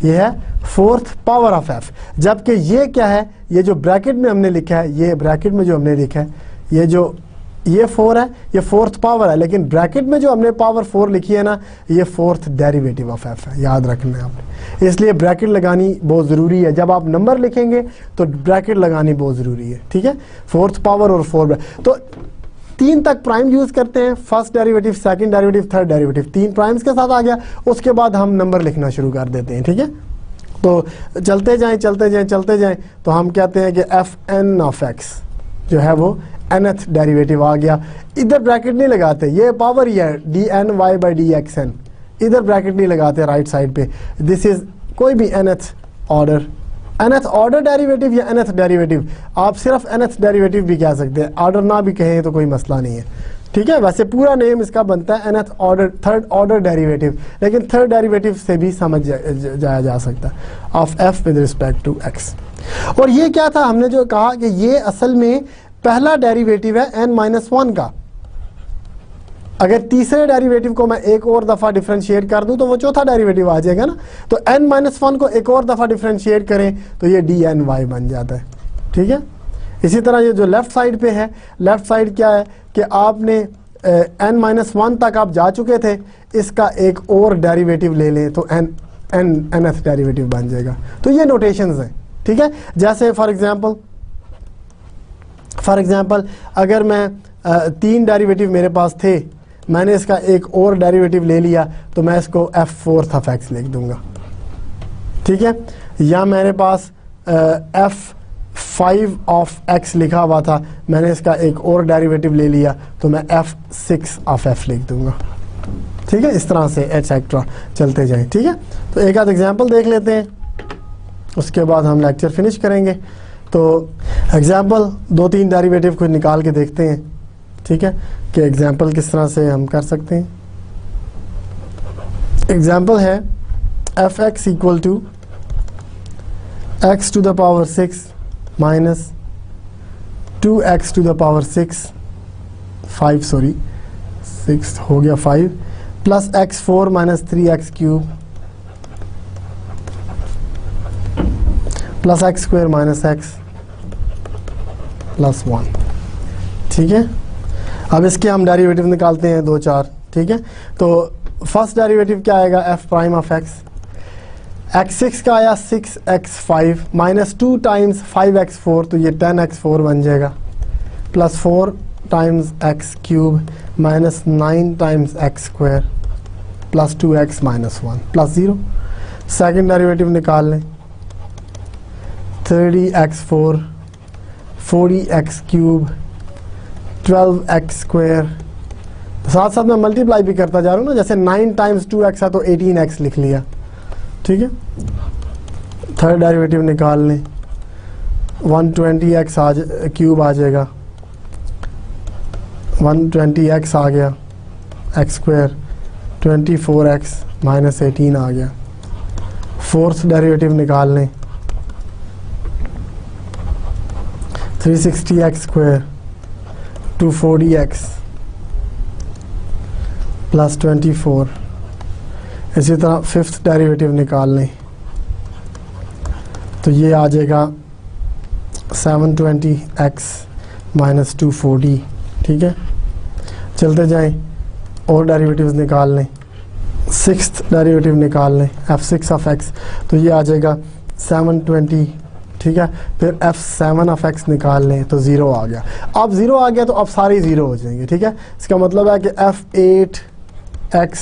ये है फोर्थ पावर ऑफ f। जबकि ये क्या है, ये जो ब्रैकेट में हमने लिखा है, ये ब्रैकेट में जो हमने लिखा है, ये जो ये 4 है, ये फोर्थ पावर है, लेकिन ब्रैकेट में जो हमने पावर 4 लिखी है ना, ये फोर्थ डेरिवेटिव ऑफ f है, याद रखना है आपने। इसलिए ब्रैकेट लगानी बहुत ज़रूरी है, जब आप नंबर लिखेंगे तो ब्रैकेट लगानी बहुत ज़रूरी है, ठीक है। फोर्थ पावर और 4, तो 3 तक प्राइम यूज़ करते हैं, first derivative, second derivative, third derivative, 3 primes के साथ आ गया, उसके बाद हम नंबर लिखना शुरू कर देते हैं, ठीक है। तो चलते जाएं चलते जाएं चलते जाएं, तो हम कहते हैं कि fn ऑफ x जो है वो nth डेरिवेटिव आ गया। इधर ब्रैकेट नहीं लगाते, ये पावर ही है dny/dxn, इधर ब्रैकेट नहीं लगाते राइट साइड पे। दिस इज कोई भी nth ऑर्डर डेरिवेटिव या nth डेरिवेटिव, आप सिर्फ nth डेरिवेटिव भी कह सकते हैं, ऑर्डर ना भी कहें तो कोई मसला नहीं है, ठीक है। वैसे पूरा नेम इसका बनता है nth order, third order derivative, लेकिन थर्ड डेरिवेटिव से भी समझ जाया जा सकता है of f with respect to x। और ये क्या था, हमने जो कहा कि ये असल में पहला डेरिवेटिव है n-1 का। अगर तीसरे डेरिवेटिव को मैं एक और दफ़ा डिफरेंशिएट कर दूं तो वो चौथा डेरिवेटिव आ जाएगा ना। तो n-1 को एक और दफ़ा डिफरेंशिएट करें तो ये dny बन जाता है, ठीक है। इसी तरह ये जो लेफ्ट साइड पे है, लेफ्ट साइड क्या है कि आपने n-1 तक आप जा चुके थे, इसका एक और डेरिवेटिव ले लें तो nth डेरिवेटिव बन जाएगा। तो ये नोटेशंस हैं, ठीक है। जैसे फॉर एग्जांपल अगर मैं 3 डेरिवेटिव मेरे पास थे, मैंने इसका एक और डेरिवेटिव ले लिया तो मैं इसको f4 ऑफ x लिख दूंगा, ठीक है। या मेरे पास f5 ऑफ x लिखा हुआ था, मैंने इसका एक और डेरिवेटिव ले लिया तो मैं f6 ऑफ f लिख दूंगा, ठीक है। इस तरह से एटसेट्रा चलते जाएं, ठीक है। तो एक आध एग्जांपल देख लेते हैं, उसके बाद हम लेक्चर फिनिश करेंगे। तो एग्जांपल 2-3 डेरिवेटिव को निकाल के देखते हैं, ठीक है, कि एग्जांपल किस तरह से हम कर सकते हैं। एग्जांपल है f(x) equal to x to the power 6 minus 2x to the power 5 6 हो गया 5 plus x4 minus 3x cube plus x square minus x plus 1, ठीक है। अब इसके हम डेरिवेटिव निकालते हैं 2-4, ठीक है। तो फर्स्ट डेरिवेटिव क्या आएगा, f prime of x, x6 का आया 6x5 माइनस 2 टाइम्स 5x4 तो ये 10x4 बन जाएगा, plus 4 times x cube minus 9 times x square plus 2x minus 1 plus 0। Second derivative निकाल लें, 30x4 40x cube 12x square, साथ साथ मैं मल्टीप्लाई भी करता जा रहा हूँ ना, जैसे 9 टाइम्स 2x है तो 18x लिख लिया, ठीक है। थर्ड डेरिवेटिव निकाल लें, 120x क्यूब आ जाएगा, 120x आ गया, x स्क्वायर 24x माइनस 18 आ गया। फोर्थ डेरिवेटिव निकाल लें, 360x स्क्वायर 240x प्लस 24। इसी तरह फिफ्थ डेरिवेटिव निकाल लें तो ये आ जाएगा 720x माइनस 240, ठीक है। चलते जाएं और डेरिवेटिव्स निकाल लें, सिक्स्थ डेरिवेटिव निकाल लें f6 ऑफ x तो ये आ जाएगा 720, ठीक है। फिर f7 ऑफ x निकाल लें तो 0 आ गया। अब 0 आ गया तो अब सारे 0 हो जाएंगे, ठीक है। इसका मतलब है कि f8x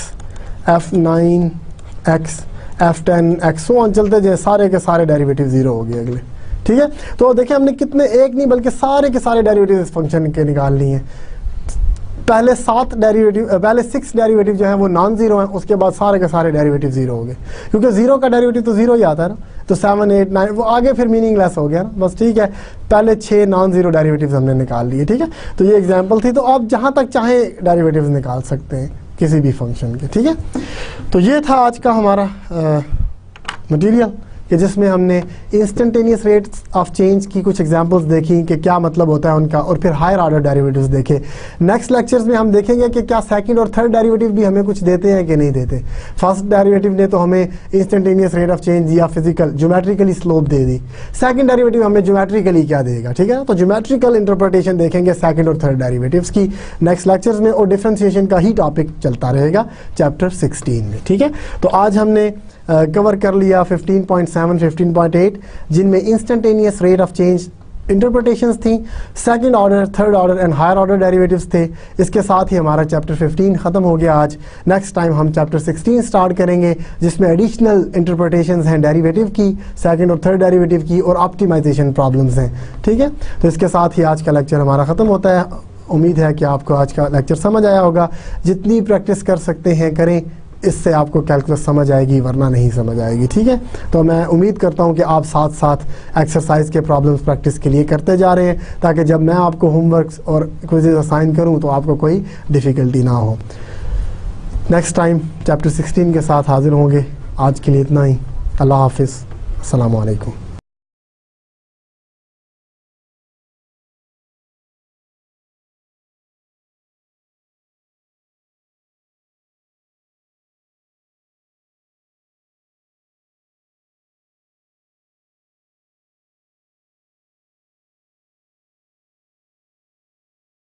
f9x f10x so on चलते जाए, सारे के सारे डेरिवेटिव 0 हो गए अगले, ठीक है। तो देखिए हमने कितने, एक नहीं बल्कि सारे के सारे डेरिवेटिव इस फंक्शन के निकाल लिए हैं। पहले 6 डेरिवेटिव जो है वो नॉन जीरो हैं, उसके बाद सारे के सारे डेरिवेटिव 0 हो गए, क्योंकि 0 का डेरिवेटिव तो 0 ही आता है ना। तो 7 8 9 वो आगे फिर मीनिंगलेस हो गया ना, बस, ठीक है। पहले 6 नॉन जीरो डेरिवेटिव्स हमने निकाल लिए, ठीक है। तो ये एग्जांपल थी, तो आप जहां तक चाहें डेरिवेटिव्स निकाल सकते हैं किसी भी फंक्शन के, ठीक है। तो ये था आज का हमारा मटेरियल। कि जिसमें हमने इंस्टेंटेनियस रेट्स ऑफ चेंज की कुछ एग्जांपल्स देखी कि क्या मतलब होता है उनका, और फिर हायर ऑर्डर डेरिवेटिव्स देखे। नेक्स्ट लेक्चर्स में हम देखेंगे कि क्या सेकंड और थर्ड डेरिवेटिव भी हमें कुछ देते हैं कि नहीं देते। फर्स्ट डेरिवेटिव ने तो हमें इंस्टेंटेनियस रेट ऑफ चेंज या फिजिकल ज्योमेट्रिकली स्लोप दे दी, सेकंड डेरिवेटिव हमें ज्योमेट्रिकली क्या देगा, ठीक है। तो ज्योमेट्रिकल इंटरप्रिटेशन देखेंगे सेकंड और थर्ड डेरिवेटिव्स की नेक्स्ट लेक्चर्स में, और डिफरेंशिएशन का ही टॉपिक चलता रहेगा चैप्टर 16 में, ठीक है। तो आज हमने कवर कर लिया 15.7, 15.8 जिनमें instantaneous rate of change interpretations थी, second order, third order and higher order derivatives थे। इसके साथ ही हमारा चैप्टर 15 ख़त्म हो गया आज। नेक्स्ट टाइम हम चैप्टर 16 स्टार्ट करेंगे जिसमें एडिशनल इंटरप्रिटेशंस हैं डेरिवेटिव की, सेकंड और थर्ड डेरिवेटिव की, और ऑप्टिमाइजेशन प्रॉब्लम्स हैं, ठीक है। तो इसके साथ ही आज का लेक्चर हमारा ख़त्म होता है। उम्मीद है कि आपको आज का लेक्चर समझ आया होगा। जितनी प्रैक्टिस कर सकते हैं करें, इससे आपको कैलकुलस समझ आएगी, वरना नहीं समझ आएगी, ठीक है। तो मैं उम्मीद करता हूं कि आप साथ साथ एक्सरसाइज के प्रॉब्लम्स प्रैक्टिस के लिए करते जा रहे हैं, ताकि जब मैं आपको होमवर्क्स और क्विज़ेस असाइन करूं तो आपको कोई डिफ़िकल्टी ना हो। नेक्स्ट टाइम चैप्टर 16 के साथ हाजिर होंगे। आज के लिए इतना ही। अल्लाह हाफिज़। अस्सलामु अलैकुम।